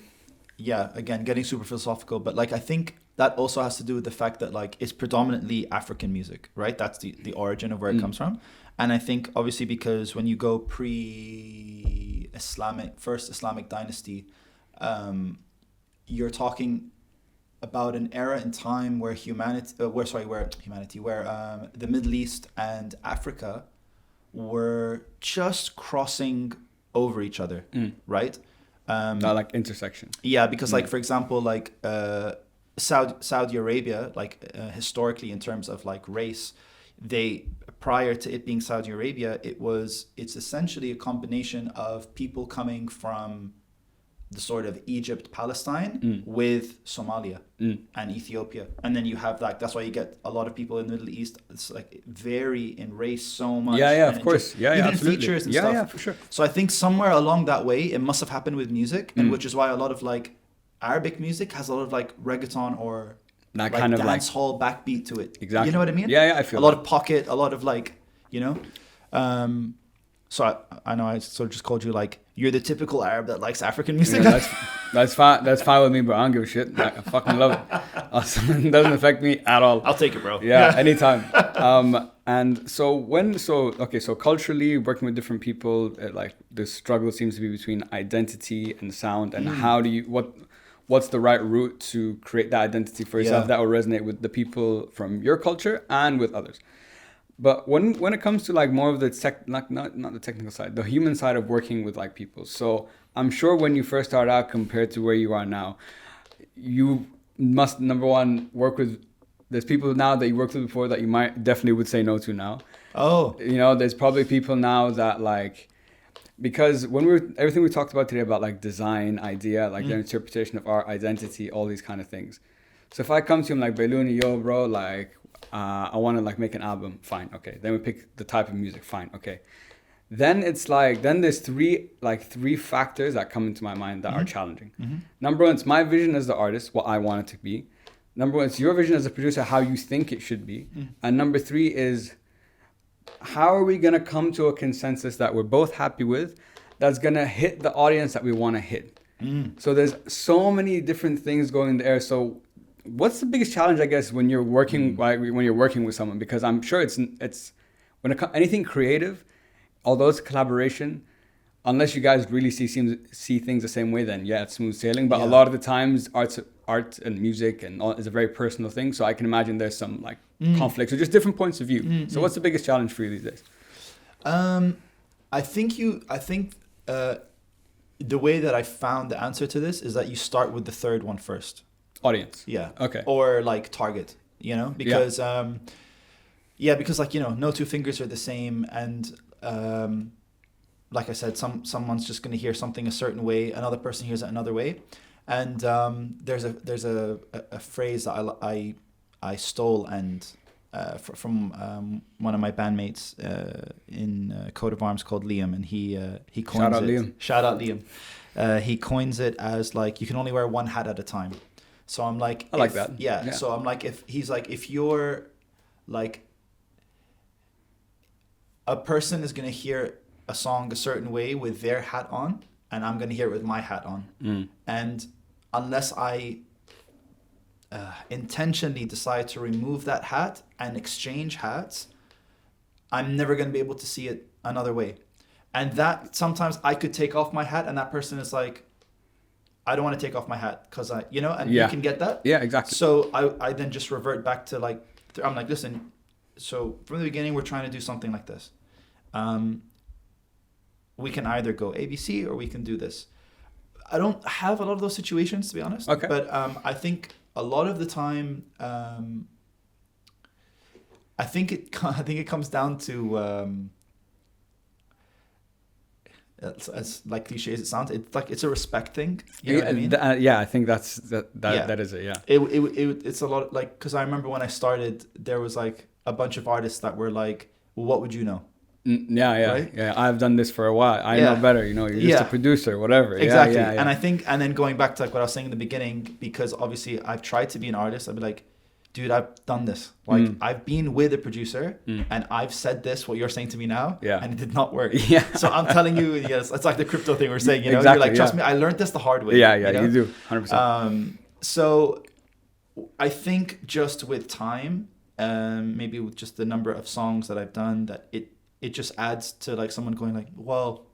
yeah. Again, getting super philosophical, but like I think that also has to do with the fact that like it's predominantly African music, right? That's the origin of where it comes from. And I think obviously because when you go pre-Islamic, first Islamic dynasty, you're talking about an era in time where the Middle East and Africa were just crossing over each other, right? That like intersection. Yeah, because like for example, like Saudi Arabia, like historically in terms of like race, they prior to it being Saudi Arabia, it's essentially a combination of people coming from the sort of Egypt, Palestine with Somalia and Ethiopia. And then you have that's why you get a lot of people in the Middle East. It's like vary in race so much. Yeah, of course. Yeah, even absolutely. features and stuff. Yeah, for sure. So I think somewhere along that way, it must have happened with music, and which is why a lot of like Arabic music has a lot of like reggaeton or that like kind of dance hall backbeat to it. Exactly. You know what I mean? Yeah, I feel a lot of pocket, a lot of like, you know. So I know I sort of just called you like you're the typical Arab that likes African music. Yeah, that's fine. That's fine with me, bro. I don't give a shit. Like, I fucking love it. It doesn't affect me at all. I'll take it, bro. Yeah, anytime. And so so culturally working with different people, like the struggle seems to be between identity and sound, and how do you what's the right route to create that identity for yourself that will resonate with the people from your culture and with others. But when it comes to like more of the not the technical side, the human side of working with like people. So I'm sure when you first started out compared to where you are now, you must, number one, work with, there's people now that you worked with before that you might definitely would say no to now. Oh. You know, there's probably people now that like, because when everything we talked about today about like design, idea, like the interpretation of art, identity, all these kind of things. So if I come to him like, Bailouni, yo bro, like, I want to like make an album. Fine. Okay. Then we pick the type of music. Fine. Okay. Then it's like, then there's three factors that come into my mind that are challenging. Number one, it's my vision as the artist, what I want it to be. Number one, it's your vision as a producer, how you think it should be. And number three is, how are we going to come to a consensus that we're both happy with, that's going to hit the audience that we want to hit. So there's so many different things going in the air. So what's the biggest challenge, I guess, when you're working with someone? Because I'm sure it's when anything creative, although it's a collaboration, unless you guys really see things the same way, then yeah, it's smooth sailing. But a lot of the times, art and music and all is a very personal thing. So I can imagine there's some like conflicts or just different points of view. So what's the biggest challenge for you these days? I think the way that I found the answer to this is that you start with the third one first. Audience. Yeah. Okay. Or like target, you know, because because like, you know, no two fingers are the same, and like I said, someone's just going to hear something a certain way, another person hears it another way, and there's a phrase that I stole and from one of my bandmates in Coat of Arms called Liam, and he coins Shout out Liam. He coins it as like, you can only wear one hat at a time. So I'm like, I like that. Yeah. So I'm like, if you're like, a person is going to hear a song a certain way with their hat on, and I'm going to hear it with my hat on. And unless I intentionally decide to remove that hat and exchange hats, I'm never going to be able to see it another way. And that sometimes I could take off my hat and that person is like, I don't want to take off my hat because you can get that. Yeah, exactly. So I then just revert back to like, I'm like, listen, so from the beginning, we're trying to do something like this. We can either go ABC or we can do this. I don't have a lot of those situations, to be honest. Okay. But I think a lot of the time, I think it comes down to as like cliche as it sounds, it's like it's a respect thing. You know what I mean? Yeah, I think that Yeah. that is it. Yeah. It's a lot like, because I remember when I started, there was like a bunch of artists that were like, well, what would you know? Yeah. Right? Yeah. I've done this for a while. I Yeah. know better. You know, you're just Yeah. a producer, whatever. Exactly. Yeah. And I think, and then going back to like what I was saying in the beginning, because obviously I've tried to be an artist, I'd be like, dude, I've done this. Like I've been with a producer and I've said this, what you're saying to me now, and it did not work. Yeah. So I'm telling you, yes, it's like the crypto thing we're saying, you know, Exactly, you're like, trust me, I learned this the hard way. Yeah. you know? You do 100%. So I think just with time, maybe with just the number of songs that I've done, that it just adds to like someone going like, well,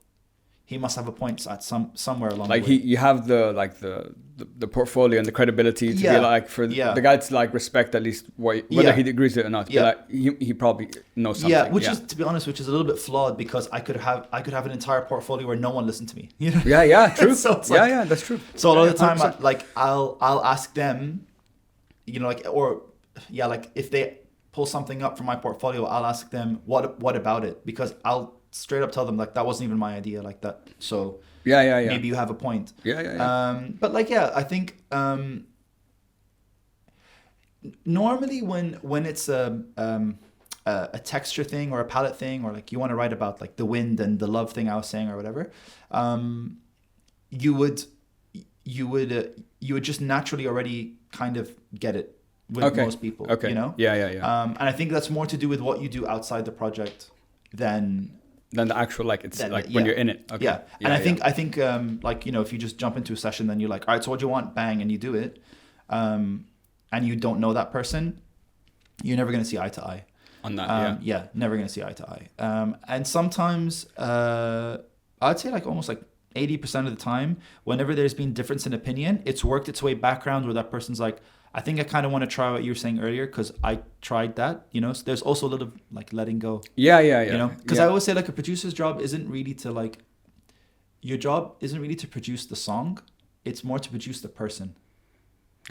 he must have a point at somewhere along Like the way. you have the portfolio and the credibility to be like for the guy to like respect at least whether he agrees with it or not. To be like he probably knows something. Yeah, which is, to be honest, which is a little bit flawed, because I could have an entire portfolio where no one listened to me. You know? Yeah, true. So it's like, yeah, that's true. So a lot of the time, 100%. I'll ask them, you know, like, or like if they pull something up from my portfolio, I'll ask them what about it, because I'll straight up tell them like that wasn't even my idea, like that. So yeah. maybe you have a point. Yeah. But like, I think normally when it's a texture thing or a palette thing, or like you want to write about like the wind and the love thing I was saying or whatever, you would just naturally already kind of get it with most people. Okay. You know? Yeah. And I think that's more to do with what you do outside the project than the actual like it's like when you're in it. Okay. Yeah. And I think like, you know, if you just jump into a session, then you're like, all right, so what do you want? Bang, and you do it. And you don't know that person, you're never going to see eye to eye on that. Never going to see eye to eye. And sometimes I'd say like almost like 80% of the time, whenever there's been difference in opinion, it's worked its way background where that person's like, I think I kind of want to try what you were saying earlier, because I tried that, you know. So there's also a little like letting go. Yeah. You know, because I always say like a producer's job isn't really to like, your job isn't really to produce the song. It's more to produce the person,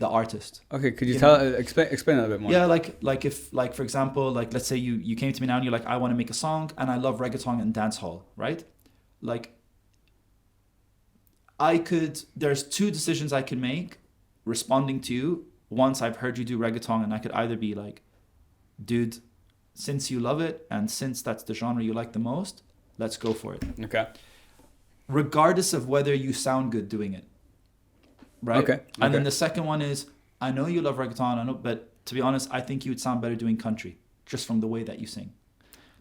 the artist. Okay, could you explain that a bit more? Yeah, like if like for example, like let's say you came to me now and you're like, I want to make a song and I love reggaeton and dancehall, right? Like there's two decisions I can make responding to you once I've heard you do reggaeton, and I could either be like, dude, since you love it and since that's the genre you like the most, let's go for it. Okay. Regardless of whether you sound good doing it. Right? Okay. And then the second one is, I know you love reggaeton, but to be honest, I think you would sound better doing country, just from the way that you sing.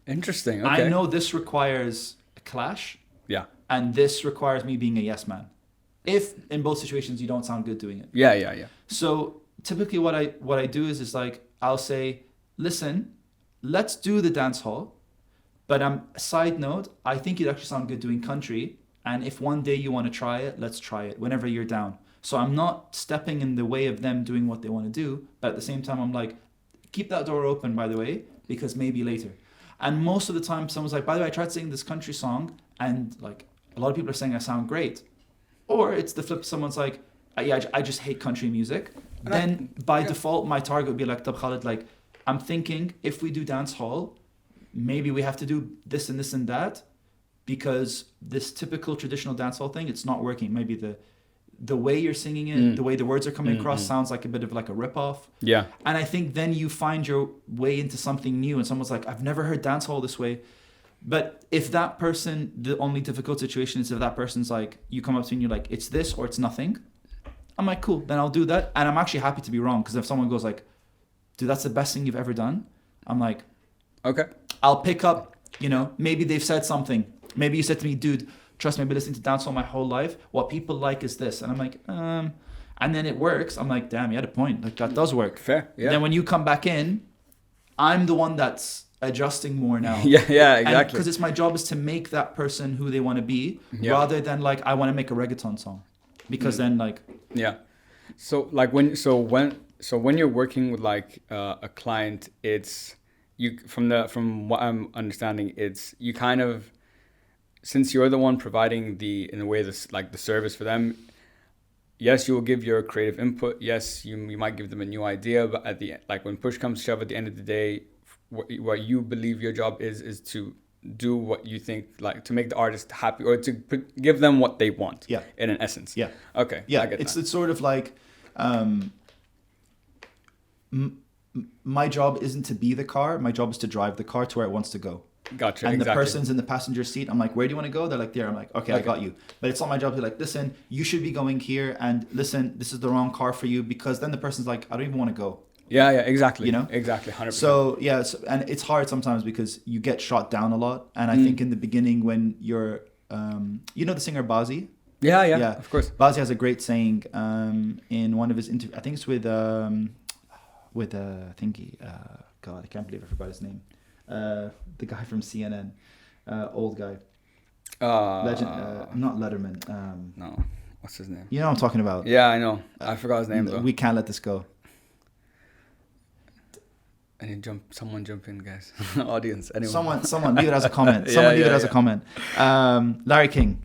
Interesting. Okay. I know this requires a clash. Yeah. And this requires me being a yes man. If in both situations you don't sound good doing it. Yeah. So typically what I do is like, I'll say, listen, let's do the dance hall, but side note, I think you'd actually sound good doing country, and if one day you want to try it, let's try it whenever you're down. So I'm not stepping in the way of them doing what they want to do, but at the same time I'm like, keep that door open, by the way, because maybe later. And most of the time someone's like, by the way, I tried singing this country song, and like a lot of people are saying I sound great. Or it's the flip, someone's like, I just hate country music. And then by default, my target would be like, Tab Khalid, like, I'm thinking if we do dance hall, maybe we have to do this and this and that, because this typical traditional dance hall thing, it's not working. Maybe the way you're singing it, the way the words are coming across sounds like a bit of like a ripoff. Yeah. And I think then you find your way into something new, and someone's like, I've never heard dance hall this way. But if that person, the only difficult situation is if that person's like, you come up to me and you're like, it's this or it's nothing. I'm like, cool, then I'll do that. And I'm actually happy to be wrong, because if someone goes like, dude, that's the best thing you've ever done, I'm like, okay, I'll pick up, you know, maybe they've said something. Maybe you said to me, dude, trust me, I've been listening to dancehall my whole life. What people like is this. And I'm like, and then it works. I'm like, damn, you had a point. Like, that does work. Fair, yeah. And then when you come back in, I'm the one that's adjusting more now. Yeah, exactly. Because it's my job is to make that person who they want to be, rather than like, I want to make a reggaeton song. Because then like... Yeah. So like when you're working with like a client, it's you from what I'm understanding, it's you kind of, since you're the one providing in a way this like the service for them. Yes, you will give your creative input. Yes, you might give them a new idea, but at the like when push comes to shove, at the end of the day, what you believe your job is to do what you think, like to make the artist happy or to give them what they want. Yeah. In an essence. Yeah. Okay. Yeah. I get that. It's sort of like, my job isn't to be the car. My job is to drive the car to where it wants to go. Gotcha. And exactly. the person's in the passenger seat. I'm like, where do you want to go? They're like, there. I'm like, okay, I got you. But it's not my job to be like, listen, you should be going here, and listen, this is the wrong car for you, because then the person's like, I don't even want to go. Yeah, exactly. You know? Exactly, 100%. So yeah, and it's hard sometimes because you get shot down a lot. And I think in the beginning when you're, you know the singer Bazi? Yeah, of course. Bazi has a great saying in one of his interviews. I think it's with God, I can't believe I forgot his name. The guy from CNN, old guy. Legend, not Letterman. No, what's his name? You know what I'm talking about. Yeah, I know. I forgot his name though. We can't let this go. Someone jump in, guys. Audience, anyone. Someone leave it as a comment. Someone leave it as a comment. Larry King.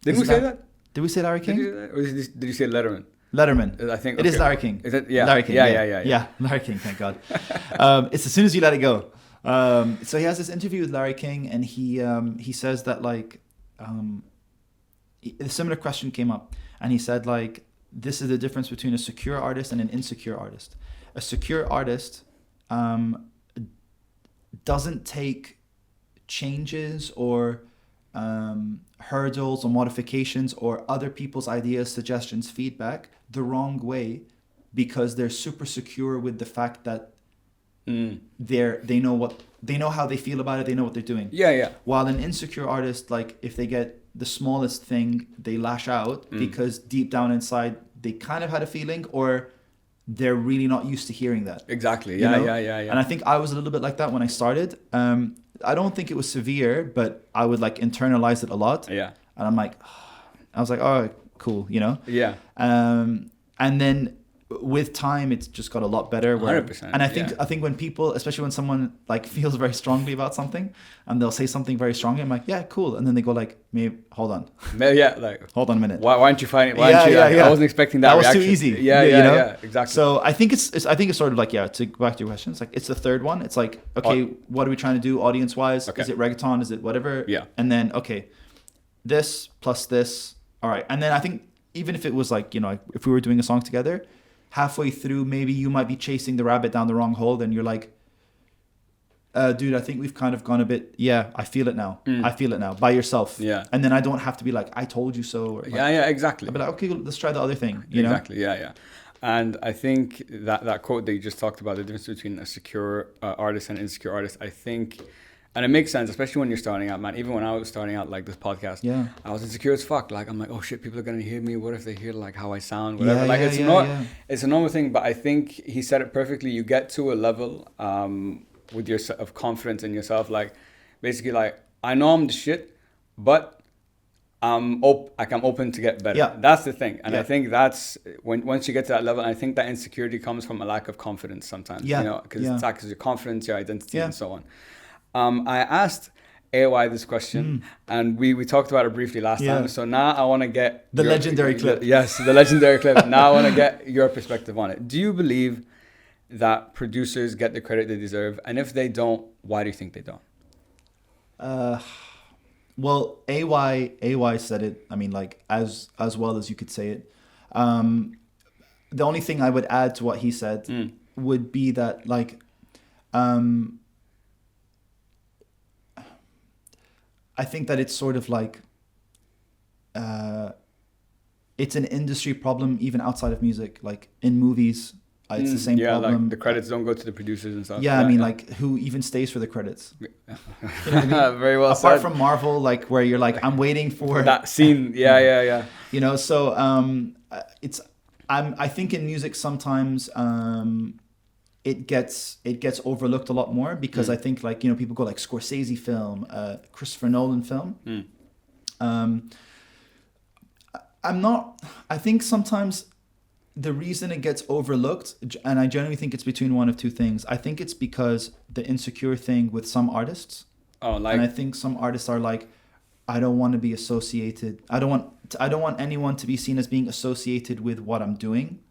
Did we say that? Did we say Larry King? Or did you say Letterman? Letterman. I think it is Larry King. Is it? Yeah. Larry King. Yeah. Larry King. Thank God. It's as soon as you let it go. So he has this interview with Larry King, and he says that like a similar question came up, and he said like, this is the difference between a secure artist and an insecure artist. A secure artist doesn't take changes or hurdles or modifications or other people's ideas, suggestions, feedback the wrong way, because they're super secure with the fact that they know how they feel about it, they know what they're doing. Yeah. While an insecure artist, like if they get the smallest thing, they lash out because deep down inside they kind of had a feeling, or they're really not used to hearing that. Exactly. Yeah. Yeah. And I think I was a little bit like that when I started. I don't think it was severe, but I would like internalize it a lot. Yeah. And I'm like, I was like, oh, cool, you know? Yeah. And then with time, it's just got a lot better. 100%. And I think when people, especially when someone like feels very strongly about something, and they'll say something very strongly, I'm like, yeah, cool. And then they go like, maybe hold on. Yeah, like hold on a minute. Why aren't you finding? Why aren't you? I wasn't expecting that. That was reaction. too easy. Yeah, you know? Yeah, exactly. So I think it's sort of like, to go back to your question, it's like it's the third one. It's like, okay, what are we trying to do audience wise? Okay. Is it reggaeton? Is it whatever? Yeah. And then okay, this plus this. All right. And then I think even if it was like, you know, if we were doing a song together, halfway through, maybe you might be chasing the rabbit down the wrong hole. Then you're like, dude, I think we've kind of gone a bit. Yeah, I feel it now. I feel it now by yourself. Yeah. And then I don't have to be like, I told you so. Or like, yeah, exactly. I'll be like, okay, let's try the other thing. You know? Exactly. Yeah. And I think that quote that you just talked about, the difference between a secure artist and an insecure artist, I think, and it makes sense, especially when you're starting out, man. Even when I was starting out, like this podcast, I was insecure as fuck. Like, I'm like, oh shit, people are gonna hear me. What if they hear like how I sound, whatever? It's a normal thing. But I think he said it perfectly. You get to a level with of confidence in yourself, like basically, like I know I'm the shit, but I'm open to get better. Yeah. That's the thing. And I think that's once you get to that level, and I think that insecurity comes from a lack of confidence sometimes. Yeah. You know, because it's like your confidence, your identity, and so on. I asked AY this question, and we talked about it briefly last time. So now I want to get the legendary clip. Yes, the legendary clip. Now I want to get your perspective on it. Do you believe that producers get the credit they deserve? And if they don't, why do you think they don't? Well, AY said it. I mean, like as well as you could say it. The only thing I would add to what he said would be that, like, I think that it's sort of like, it's an industry problem even outside of music. Like in movies, it's the same problem. Like the credits don't go to the producers and stuff. Yeah, I mean, like who even stays for the credits? You know what I mean? Very well Apart said. from Marvel, like where you're like, I'm waiting for that scene. Yeah. You know, so I think in music sometimes it gets overlooked a lot more because I think, like, you know, people go like Scorsese film, Christopher Nolan film. I think sometimes the reason it gets overlooked, and I generally think it's between one of two things. I think it's because the insecure thing with some artists. And I think some artists are like, I don't want to be associated. I don't want anyone to be seen as being associated with what I'm doing.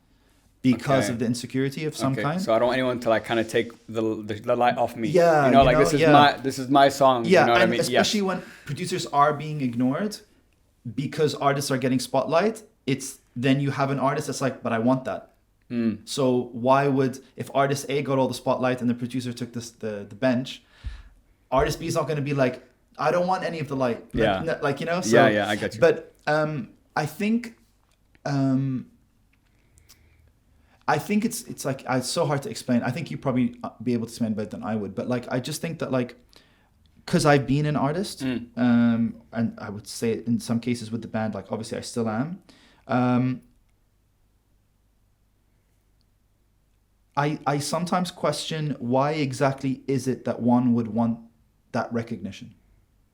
because Okay. of the insecurity of some Okay, kind. so I don't want anyone to like kind of take the light off me. Yeah, you know, you like know, this is my song. Yeah, you know what and I mean? especially Yes. when producers are being ignored because artists are getting spotlight, it's then you have an artist that's like, but I want that. So why would, if artist A got all the spotlight and the producer took the bench, artist B is not going to be like, I don't want any of the light. Yeah. Like, you know. So, Yeah, I get you. But I think it's like, it's so hard to explain. I think you probably be able to explain better than I would. But like, I just think that like, because I've been an artist, and I would say in some cases with the band, like obviously I still am. I sometimes question why exactly is it that one would want that recognition,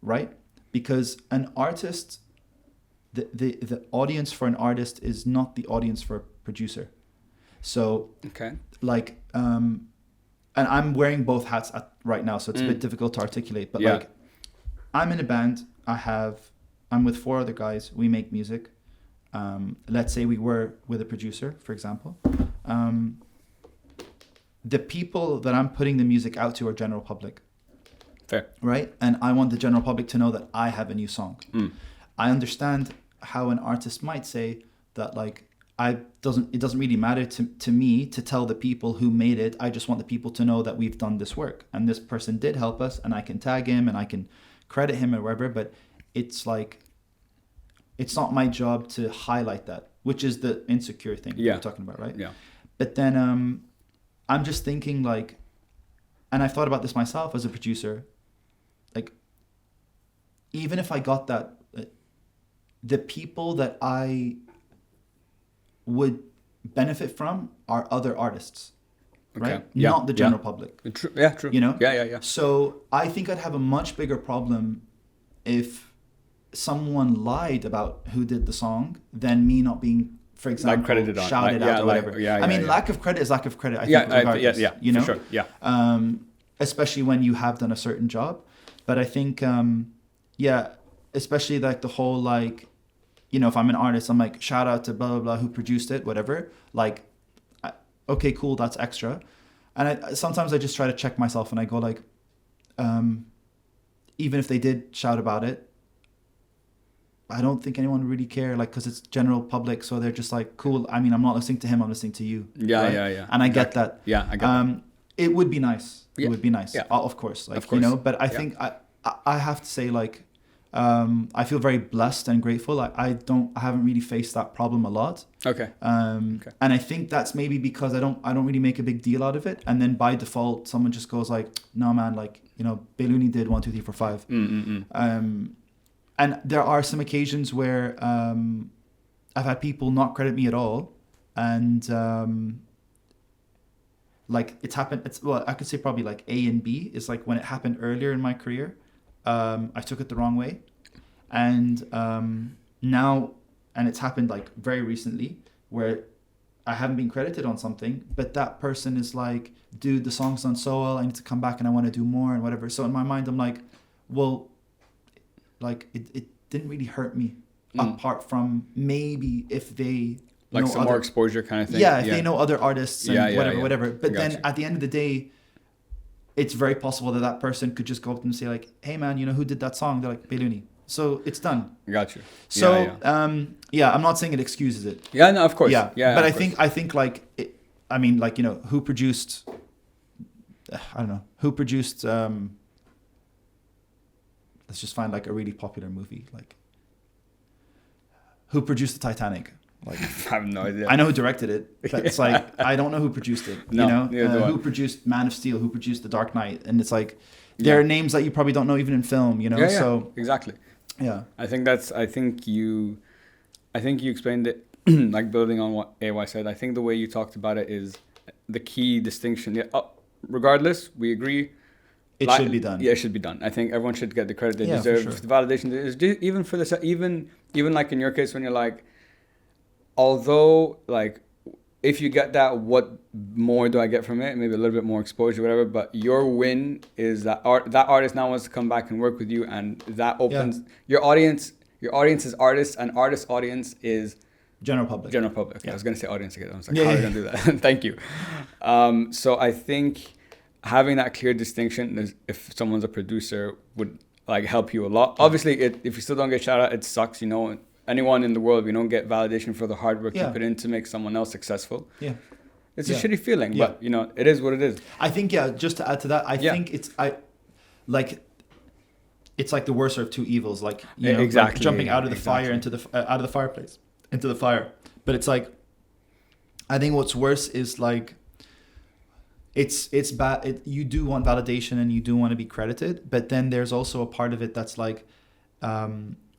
right? Because an artist, the audience for an artist is not the audience for a producer. So, Okay. like, and I'm wearing both hats right now, so it's a bit difficult to articulate. But like, I'm in a band. I'm with 4 other guys. We make music. Let's say we were with a producer, for example. The people that I'm putting the music out to are general public. Fair. Right? And I want the general public to know that I have a new song. I understand how an artist might say that like, it doesn't really matter to me to tell the people who made it. I just want the people to know that we've done this work and this person did help us and I can tag him and I can credit him or whatever, but it's like, it's not my job to highlight that, which is the insecure thing you're talking about, right? Yeah. But then I'm just thinking like, and I've thought about this myself as a producer, like, even if I got that, the people that I would benefit from are other artists, right? Okay. Yeah. Not the general public. True. Yeah, true. You know? Yeah. So I think I'd have a much bigger problem if someone lied about who did the song than me not being, for example, Like credited on, shouted like, out or whatever. I mean, lack of credit is lack of credit. I think regardless, you know, for sure. Yeah. Especially when you have done a certain job. But I think, especially like the whole like, you know, if I'm an artist, I'm like, shout out to blah blah blah who produced it, whatever. Like, okay, cool, that's extra. And sometimes I just try to check myself and I go like, even if they did shout about it, I don't think anyone would really care, like, because it's general public, so they're just like, cool. I mean, I'm not listening to him, I'm listening to you. Yeah, right? yeah. And I get that. Yeah, I get that. It would be nice. Yeah. It would be nice. Yeah. Of course. Like, Of course. you know, but I think I have to say, like, I feel very blessed and grateful. I haven't really faced that problem a lot. Okay. And I think that's maybe because I don't really make a big deal out of it. And then by default, someone just goes like, no man, like, you know, Bailouni did 1, 2, 3, 4, 5. And there are some occasions where I've had people not credit me at all. And like it's happened, I could say probably like A and B is like when it happened earlier in my career, I took it the wrong way. And now, and it's happened like very recently where I haven't been credited on something, but that person is like, dude, the song's done so well, I need to come back and I want to do more and whatever. So in my mind, I'm like, well, like it didn't really hurt me apart from maybe if they like know some more exposure kind of thing. Yeah, if they know other artists and whatever. But Got then you. at the end of the day, it's very possible that person could just go up to them and say like, hey man, you know who did that song? They're like, Bailouni. So it's done. Got you. So I'm not saying it excuses it. Yeah, no, of course. Yeah, but I think like, I mean, like, you know, who produced, I don't know, who produced, let's just find like a really popular movie, like who produced the Titanic? Like, I have no idea. I know who directed it, but it's like, I don't know who produced it. No, you know, neither do I. who produced Man of Steel, who produced The Dark Knight, and it's like, there are names that you probably don't know even in film. You know, Yeah, so exactly. yeah. I think you explained it like building on what AY said. I think the way you talked about it is the key distinction. Yeah, regardless, we agree. It should be done. Yeah, it should be done. I think everyone should get the credit they Yeah, deserve. for sure. The validation is even for this. Even like in your case when you're like, although like, if you get that, what more do I get from it? Maybe a little bit more exposure, whatever. But your win is that that artist now wants to come back and work with you, and that opens your audience. Your audience is artists, and artist audience is General public. General public. Okay. Yeah. I was going to say audience again. I was like, how are we going to do that? Thank you. So I think having that clear distinction is, if someone's a producer, would like help you a lot. Obviously, if you still don't get shout out, it sucks. You know, anyone in the world, we don't get validation for the hard work you put in to make someone else successful. Yeah. It's a shitty feeling, but you know, it is what it is. I think, just to add to that, I think it's like the worst of two evils, like, you know, exactly, like jumping out of the fire into the out of the fireplace into the fire. But it's like, I think what's worse is like, it's bad. You do want validation and you do want to be credited, but then there's also a part of it that's like,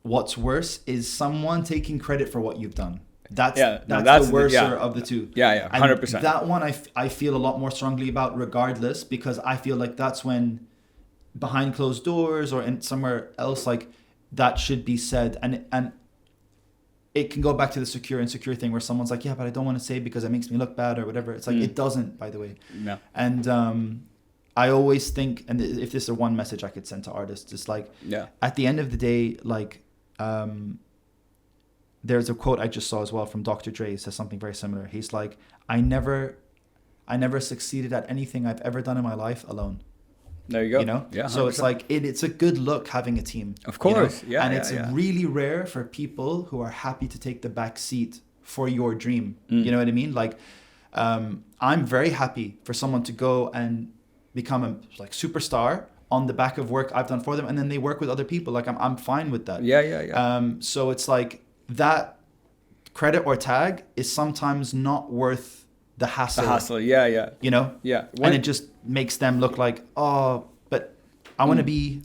what's worse is someone taking credit for what you've done. That's the worser of the two. 100%. And that one I feel a lot more strongly about, regardless, because I feel like that's when, behind closed doors or in somewhere else, like, that should be said, and it can go back to the secure insecure thing where someone's like, yeah, but I don't want to say because it makes me look bad or whatever. It's like, it doesn't, by the way. No. And I always think, and if this is one message I could send to artists, it's like, at the end of the day, like, there's a quote I just saw as well from Dr. Dre. He says something very similar. He's like, I never succeeded at anything I've ever done in my life alone. There you go. You know? Yeah. 100%. So it's like, it's a good look having a team. Of course. You know? And it's really rare for people who are happy to take the back seat for your dream. You know what I mean? Like, I'm very happy for someone to go and become a like superstar on the back of work I've done for them, and then they work with other people. Like, I'm fine with that. So it's like, that credit or tag is sometimes not worth the hassle. You know? And it just makes them look like, oh, but I want to be.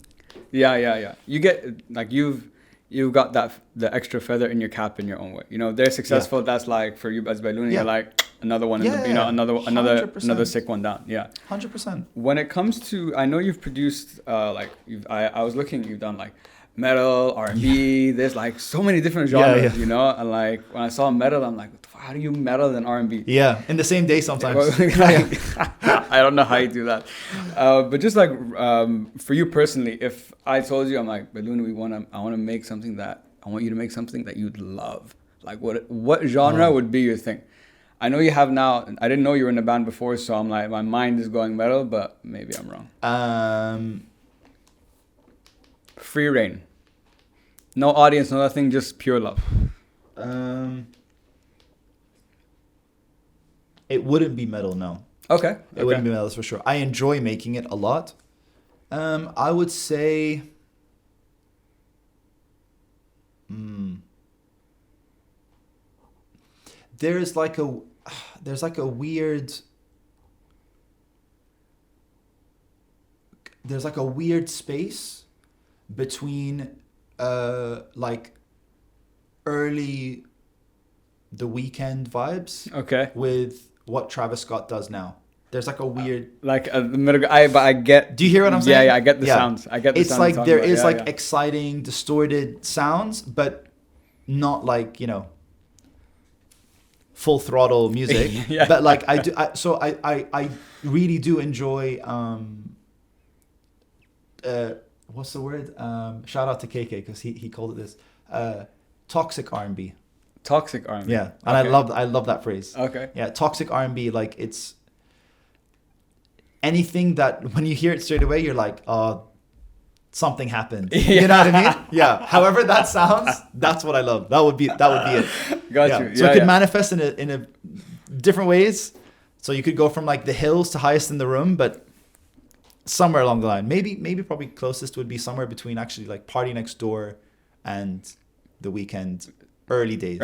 You get, like, you've got the extra feather in your cap in your own way. You know, they're successful. That's like, for you as Bailouni, you're like another one. You know, another sick one down. 100%. When it comes to, I know you've produced I was looking, you've done like metal, R&B. There's like so many different genres, you know. And like, when I saw metal, I'm like, how do you metal and R&B? In the same day sometimes. I don't know how you do that. But just like, for you personally, if I told you, I'm like, Bailouni, I want to make something that, I want you to make something that you'd love. Like, what genre would be your thing? I know you have now. I didn't know you were in a band before, so I'm like, my mind is going metal, but maybe I'm wrong. Free reign. No audience, no nothing, just pure love. It wouldn't be metal, no. Okay. It wouldn't be metal, that's for sure. I enjoy making it a lot. I would say, there's like a weird space between like early The Weeknd vibes with what Travis Scott does now. There's like a weird like the middle. But I get. Do you hear what I'm saying? Yeah, I get the sounds. I get the it's sounds. It's like there is like exciting, distorted sounds, but not like, you know, full throttle music. But like I really do enjoy what's the word? Shout out to KK because he called it this. Toxic R&B. Toxic R&B. Yeah, and I love that phrase. Okay. Yeah, toxic R&B, like, it's anything that when you hear it straight away, you're like, oh, something happened. You know what I mean? Yeah. However that sounds, that's what I love. That would be it. Got you. So it could manifest in a different ways. So you could go from like the hills to highest in the room, but somewhere along the line, maybe probably closest would be somewhere between actually like Party Next Door and The Weeknd. Early days,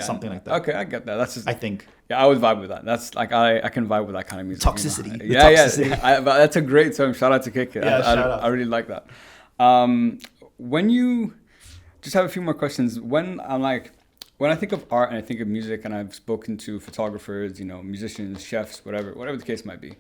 something like that. Okay, I get that. That's just, I think. Yeah, I would vibe with that. That's like, I can vibe with that kind of music. Toxicity. You know? Toxicity. But that's a great song. Shout out to Kiki. I really like that. When you just have a few more questions, when I think of art and I think of music, and I've spoken to photographers, you know, musicians, chefs, whatever the case might be,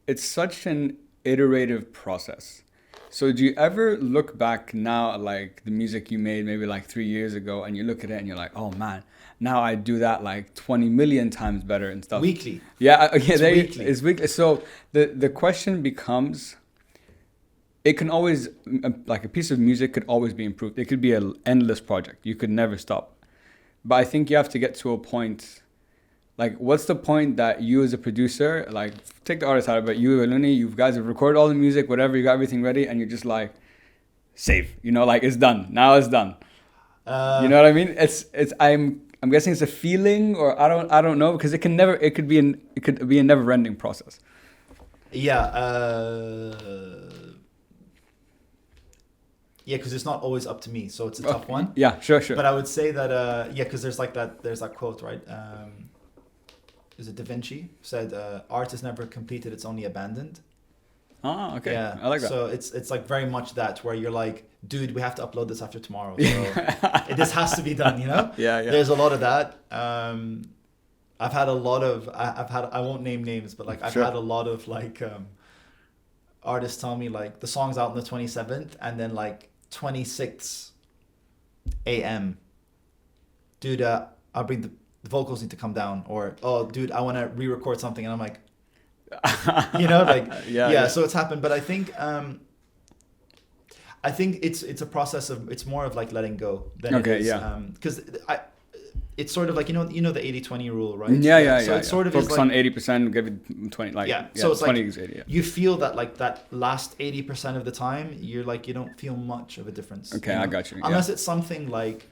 it's such an iterative process. So do you ever look back now at like the music you made maybe like 3 years ago, and you look at it and you're like, oh man, now I do that like 20 million times better and stuff? Weekly. It's weekly. So the question becomes, it can always, like a piece of music could always be improved. It could be an endless project. You could never stop. but I think you have to get to a point. Like, what's the point that you as a producer, like, take the artist out of it, you, Bailouni, you guys have recorded all the music, whatever, you got everything ready, and you're just like, save, you know, like, it's done. Now it's done. You know what I mean? I'm guessing it's a feeling, or I don't know, because it could be a never-ending process. Yeah. Yeah, because it's not always up to me, so it's a tough one. Yeah, sure. But I would say that because there's that quote, right? Is it Da Vinci said, "Art is never completed; it's only abandoned." Oh, okay. Yeah, I like that. So it's like very much that, where you're like, dude, we have to upload this after tomorrow, so this has to be done, you know? Yeah. There's a lot of that. I've had a lot of I won't name names, but like I've had a lot of like artists tell me like the song's out on the 27th, and then like 26 a.m. dude, I'll bring the vocals need to come down, or oh dude, I want to re-record something, and I'm like, you know, like yeah. So it's happened, but I think it's a process of, it's more of like letting go than it is, because it's sort of like, you know the 80-20 rule, right? So it's sort of focus like, on 80%, give it 20, like so it's 20 like is 80, you feel that like that last 80% of the time you're like, you don't feel much of a difference. Okay, you know? I got you. Unless it's something like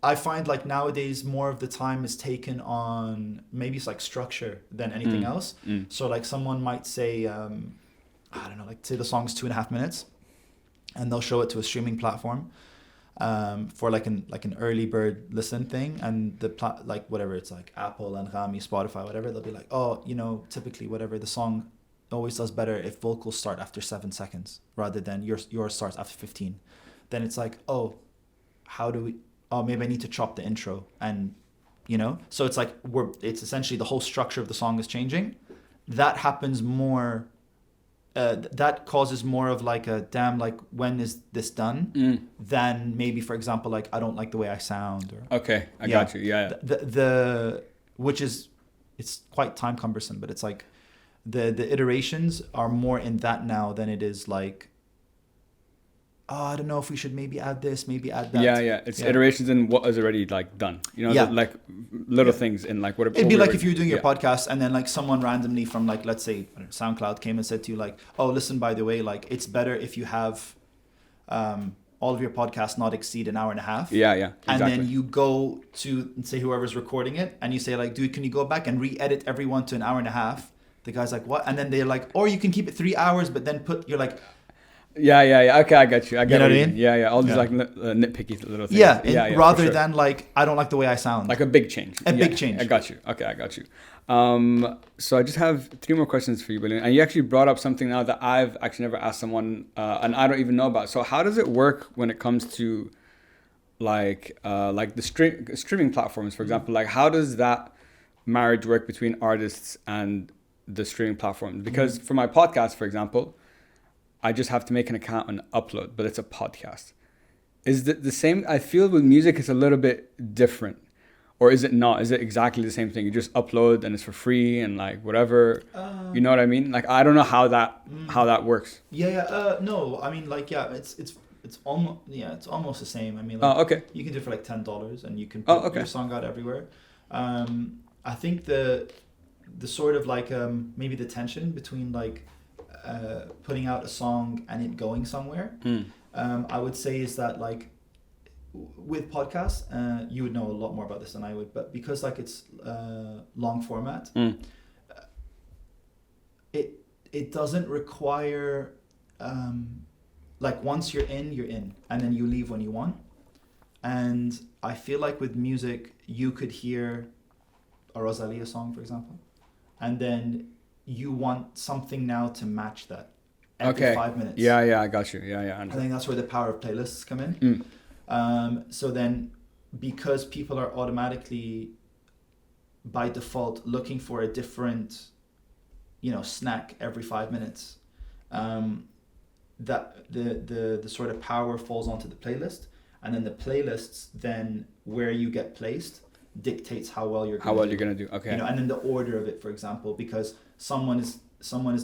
I find like nowadays more of the time is taken on, maybe it's like structure than anything else. So like someone might say, I don't know, like say the song's 2.5 minutes, and they'll show it to a streaming platform for like an early bird listen thing, and like whatever, it's like Apple and Rami, Spotify, whatever, they'll be like, oh, you know, typically whatever, the song always does better if vocals start after 7 seconds rather than yours starts after 15. Then it's like, oh, how do we? Oh, maybe I need to chop the intro, and you know, so it's like it's essentially the whole structure of the song is changing. That happens more. That causes more of like a damn, like when is this done? Than maybe, for example, like I don't like the way I sound. Or okay, I got you. Yeah. The which is, it's quite time cumbersome, but it's like the iterations are more in that now than it is like, oh, I don't know if we should maybe add this, maybe add that. Yeah. It's iterations in what is already like done. You know, like little things in like whatever. It'd be like if you're doing your podcast, and then like someone randomly from like, let's say SoundCloud came and said to you like, oh, listen, by the way, like it's better if you have all of your podcasts not exceed an hour and a half. Yeah. Exactly. And then you go to, say, whoever's recording it, and you say like, dude, can you go back and re-edit everyone to an hour and a half? The guy's like, what? And then they're like, or you can keep it 3 hours, but then you're like, Yeah. Okay, I got you. I get you know what I you mean? Yeah. All these like nitpicky little things. Yeah. Rather than like, I don't like the way I sound. Like a big change. Big change. I got you. Okay, I got you. So I just have 3 more questions for you, Bailouni. And you actually brought up something now that I've actually never asked someone, and I don't even know about. So how does it work when it comes to like the streaming platforms, for example? Like, how does that marriage work between artists and the streaming platforms? Because for my podcast, for example, I just have to make an account and upload, but it's a podcast. Is it the same? I feel with music, it's a little bit different. Or is it not? Is it exactly the same thing? You just upload and it's for free and like whatever. You know what I mean? Like, I don't know how that works. No, I mean, like, it's almost the same. I mean, like, okay. You can do it for like $10 and you can put your song out everywhere. I think the sort of like maybe the tension between like putting out a song and it going somewhere, I would say is that like with podcasts, you would know a lot more about this than I would, but because like it's long format, it doesn't require like once you're in and then you leave when you want. And I feel like with music you could hear a Rosalia song, for example, and then you want something now to match that every 5 minutes. Yeah, I got you. Yeah. I think that's where the power of playlists come in. So then, because people are automatically, by default, looking for a different, snack every 5 minutes, that the sort of power falls onto the playlist, and then the playlists, then where you get placed dictates how well you're gonna do. Okay. And then the order of it, for example, because someone is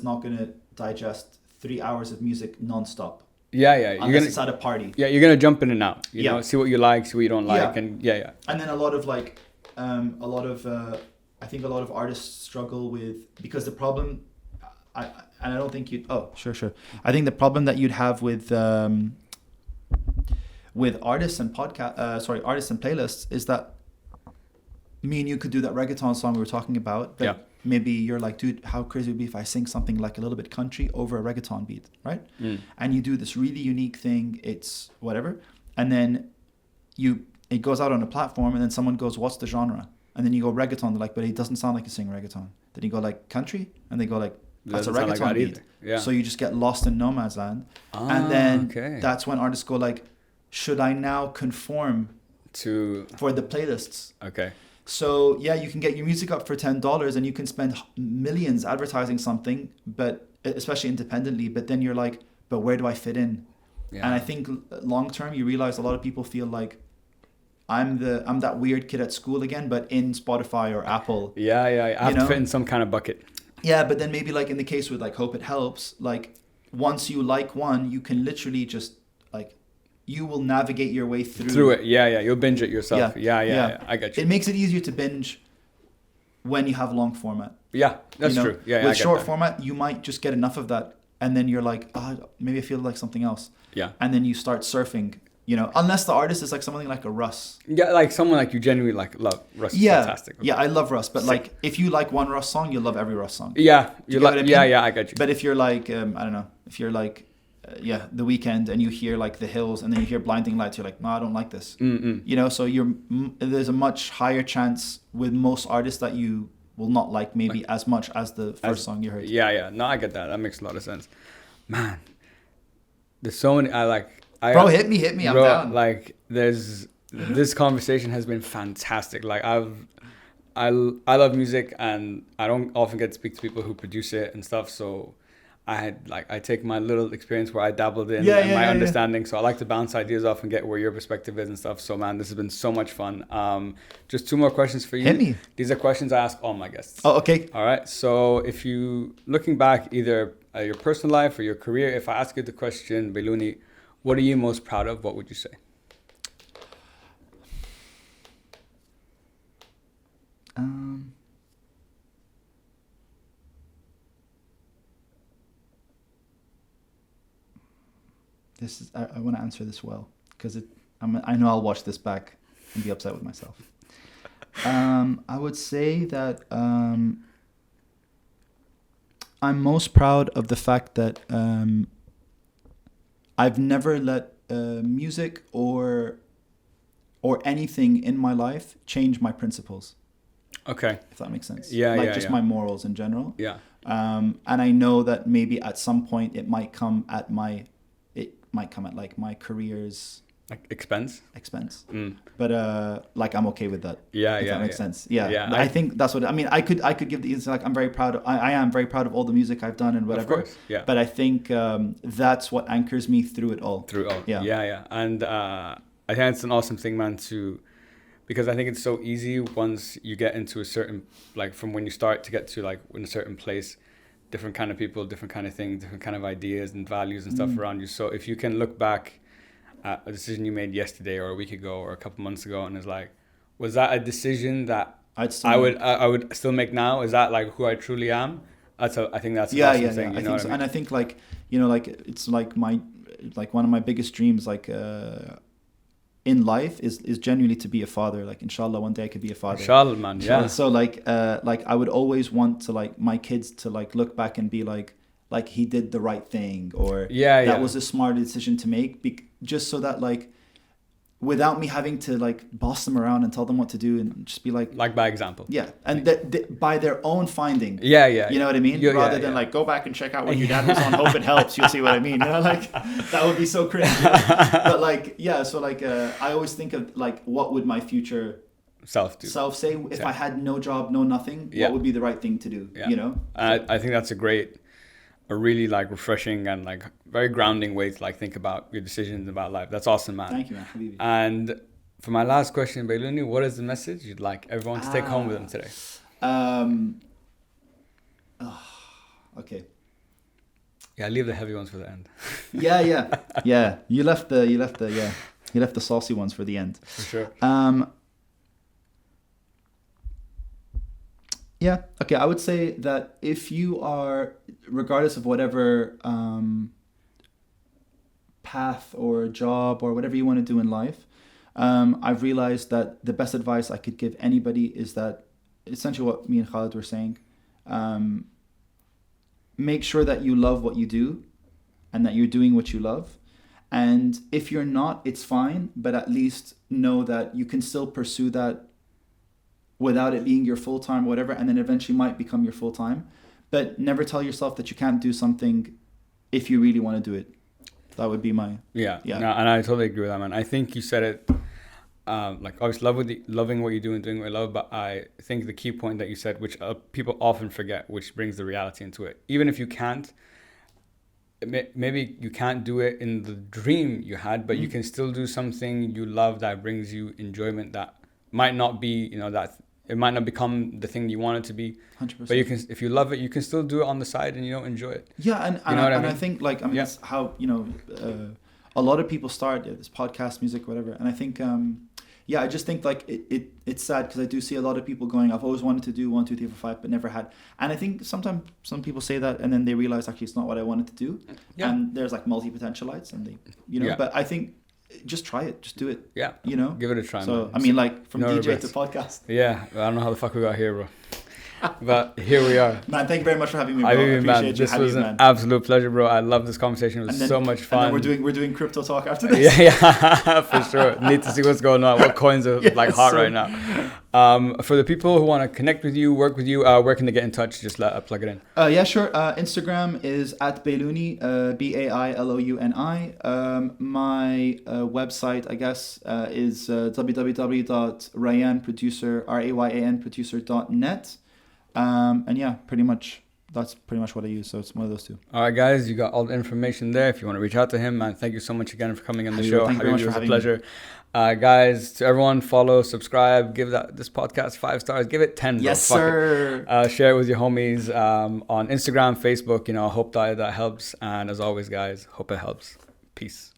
not gonna digest 3 hours of music nonstop. Yeah, yeah. You're unless gonna, it's at a party. yeah, you're gonna jump in and out. You Yeah. know, see what you like, see what you don't like, Yeah. and yeah. And then a lot of like, I think a lot of artists struggle with, because the problem, and I don't think you'd. Oh, sure. I think the problem that you'd have with artists and artists and playlists is that me and you could do that reggaeton song we were talking about, but Yeah. maybe you're like, dude, how crazy would it be if I sing something like a little bit country over a reggaeton beat, right? And you do this really unique thing, it's whatever, and then it goes out on a platform, and then someone goes, what's the genre? And then you go reggaeton, they're like, but it doesn't sound like you sing reggaeton. Then you go like country, and they go like, that's a Doesn't sound reggaeton like that beat. either. Yeah. So you just get lost in no man's land. And then okay. that's when artists go like, should I now conform To for the playlists? okay. So yeah, you can get your music up for $10 and you can spend millions advertising something, but especially independently. But then you're like, but where do I fit in? Yeah. And I think long term, you realize a lot of people feel like I'm that weird kid at school again, but in Spotify or Apple. Yeah. I have to fit in some kind of bucket. Yeah, but then maybe like in the case with like Hope It Helps, like once you like one, you can literally just like, you will navigate your way through it. Yeah. You'll binge it yourself. Yeah. I get you. It makes it easier to binge when you have long format. Yeah, that's you know? true. Yeah, with I get short that. format, you might just get enough of that, and then you're like, maybe I feel like something else. Yeah. And then you start surfing. You know, unless the artist is like something like a Russ. Yeah, like someone like you genuinely like love. Russ is fantastic. Yeah, I love Russ, but Sick. like if you like one Russ song, you'll love every Russ song. Yeah, you get what I mean? Yeah, I get you. But if you're like, I don't know, if you're like, The Weeknd, and you hear like The Hills, and then you hear Blinding Lights, you're like, no, I don't like this. You know, so there's a much higher chance with most artists that you will not like maybe as much as the first song you heard. Yeah. No, I get that. That makes a lot of sense. Man, there's so many. Bro, hit me. I'm down. Like, this conversation has been fantastic. Like, I love music, and I don't often get to speak to people who produce it and stuff. So I take my little experience where I dabbled in and my understanding. So I like to bounce ideas off and get where your perspective is and stuff. So man, this has been so much fun. Just 2 more questions for you. Hit me. These are questions I ask all my guests. Oh, okay. All right. So if you looking back either at your personal life or your career, if I ask you the question, Bailouni, what are you most proud of? What would you say? I want to answer this well because I know I'll watch this back and be upset with myself. I would say that I'm most proud of the fact that I've never let music or anything in my life change my principles. Okay. If that makes sense. Yeah, like yeah, just yeah. my morals in general. Yeah. And I know that maybe at some point it might come at like my career's Like expense. But like I'm okay with that. Yeah, if yeah. that makes sense. Yeah. I I think that's what I mean. I could give the answer like I'm very proud of, I am very proud of all the music I've done and whatever. Of course. Yeah. But I think that's what anchors me through it all. Yeah. And I think it's an awesome thing, man, because I think it's so easy once you get into a certain, like from when you start to get to like in a certain place, different kind of people, different kind of things, different kind of ideas and values and stuff around you. So if you can look back at a decision you made yesterday or a week ago or a couple months ago and it's like, was that a decision that I would still make now? Is that like who I truly am? I think that's an awesome thing. I think so. And I think like, like it's like one of my biggest dreams, like in life is genuinely to be a father. Like inshallah one day I could be a father. Inshallah, man. Yeah. So like I would always want to like my kids to like look back and be like he did the right thing or that was a smart decision to make just so that like without me having to like boss them around and tell them what to do and just be like by example. Yeah. And by their own finding. Yeah. You know what I mean? Rather than like go back and check out when your dad was on Hope It Helps, you'll see what I mean. You know, like that would be so cringe. But like, yeah, so like I always think of like what would my future self say if I had no job, no nothing, what would be the right thing to do? You know? I think that's a really like refreshing and like very grounding way to like think about your decisions about life. That's awesome, man. Thank you, man. Habibi. And for my last question, Bailouni, what is the message you'd like everyone to take home with them today? Okay. Yeah, leave the heavy ones for the end. Yeah. You left the saucy ones for the end. For sure. Yeah. Okay. I would say that if you are, regardless of whatever path or job or whatever you want to do in life, I've realized that the best advice I could give anybody is that essentially what me and Khalid were saying. Make sure that you love what you do and that you're doing what you love. And if you're not, it's fine. But at least know that you can still pursue that without it being your full-time or whatever, and then eventually might become your full-time. But never tell yourself that you can't do something if you really want to do it. That would be my... Yeah. No, and I totally agree with that, man. I think you said it, like obviously loving what you do and doing what you love, but I think the key point that you said, which people often forget, which brings the reality into it. Even if you can't, maybe you can't do it in the dream you had, but you can still do something you love that brings you enjoyment that might not be, that it might not become the thing you want it to be. 100%. But you can, if you love it, you can still do it on the side and enjoy it. Yeah, and you know what I mean? I think that's how a lot of people start this podcast, music, whatever. And I think I just think like it's sad because I do see a lot of people going, I've always wanted to do 1, 2, 3, 4, 5, but never had. And I think sometimes some people say that and then they realize actually it's not what I wanted to do. Yeah. And there's like multi-potentialites and they, but I think just try it, just do it. Yeah. Give it a try. So, man. I mean, like from DJ regrets. To podcast. Yeah. I don't know how the fuck we got here, bro. But here we are. Man, thank you very much for having me, bro. I appreciate you. This was an absolute pleasure, bro. I love this conversation. It was so much fun. And then we're doing crypto talk after this. Yeah, for sure. Need to see what's going on. What coins are hot right now. For the people who want to connect with you, work with you, where can they get in touch? Just plug it in. Yeah, sure. Instagram is @Bailouni, Bailouni. My website, I guess, is www.rayanproducer.net. And yeah, that's pretty much what I use. So it's one of those two. All right, guys, you got all the information there. If you want to reach out to him, man, thank you so much again for coming on the show. Thank you very much for having me. It was a pleasure. Guys, to everyone, follow, subscribe, give this podcast 5 stars, give it 10. Yes, sir. Share it with your homies on Instagram, Facebook. I hope that helps. And as always, guys, hope it helps. Peace.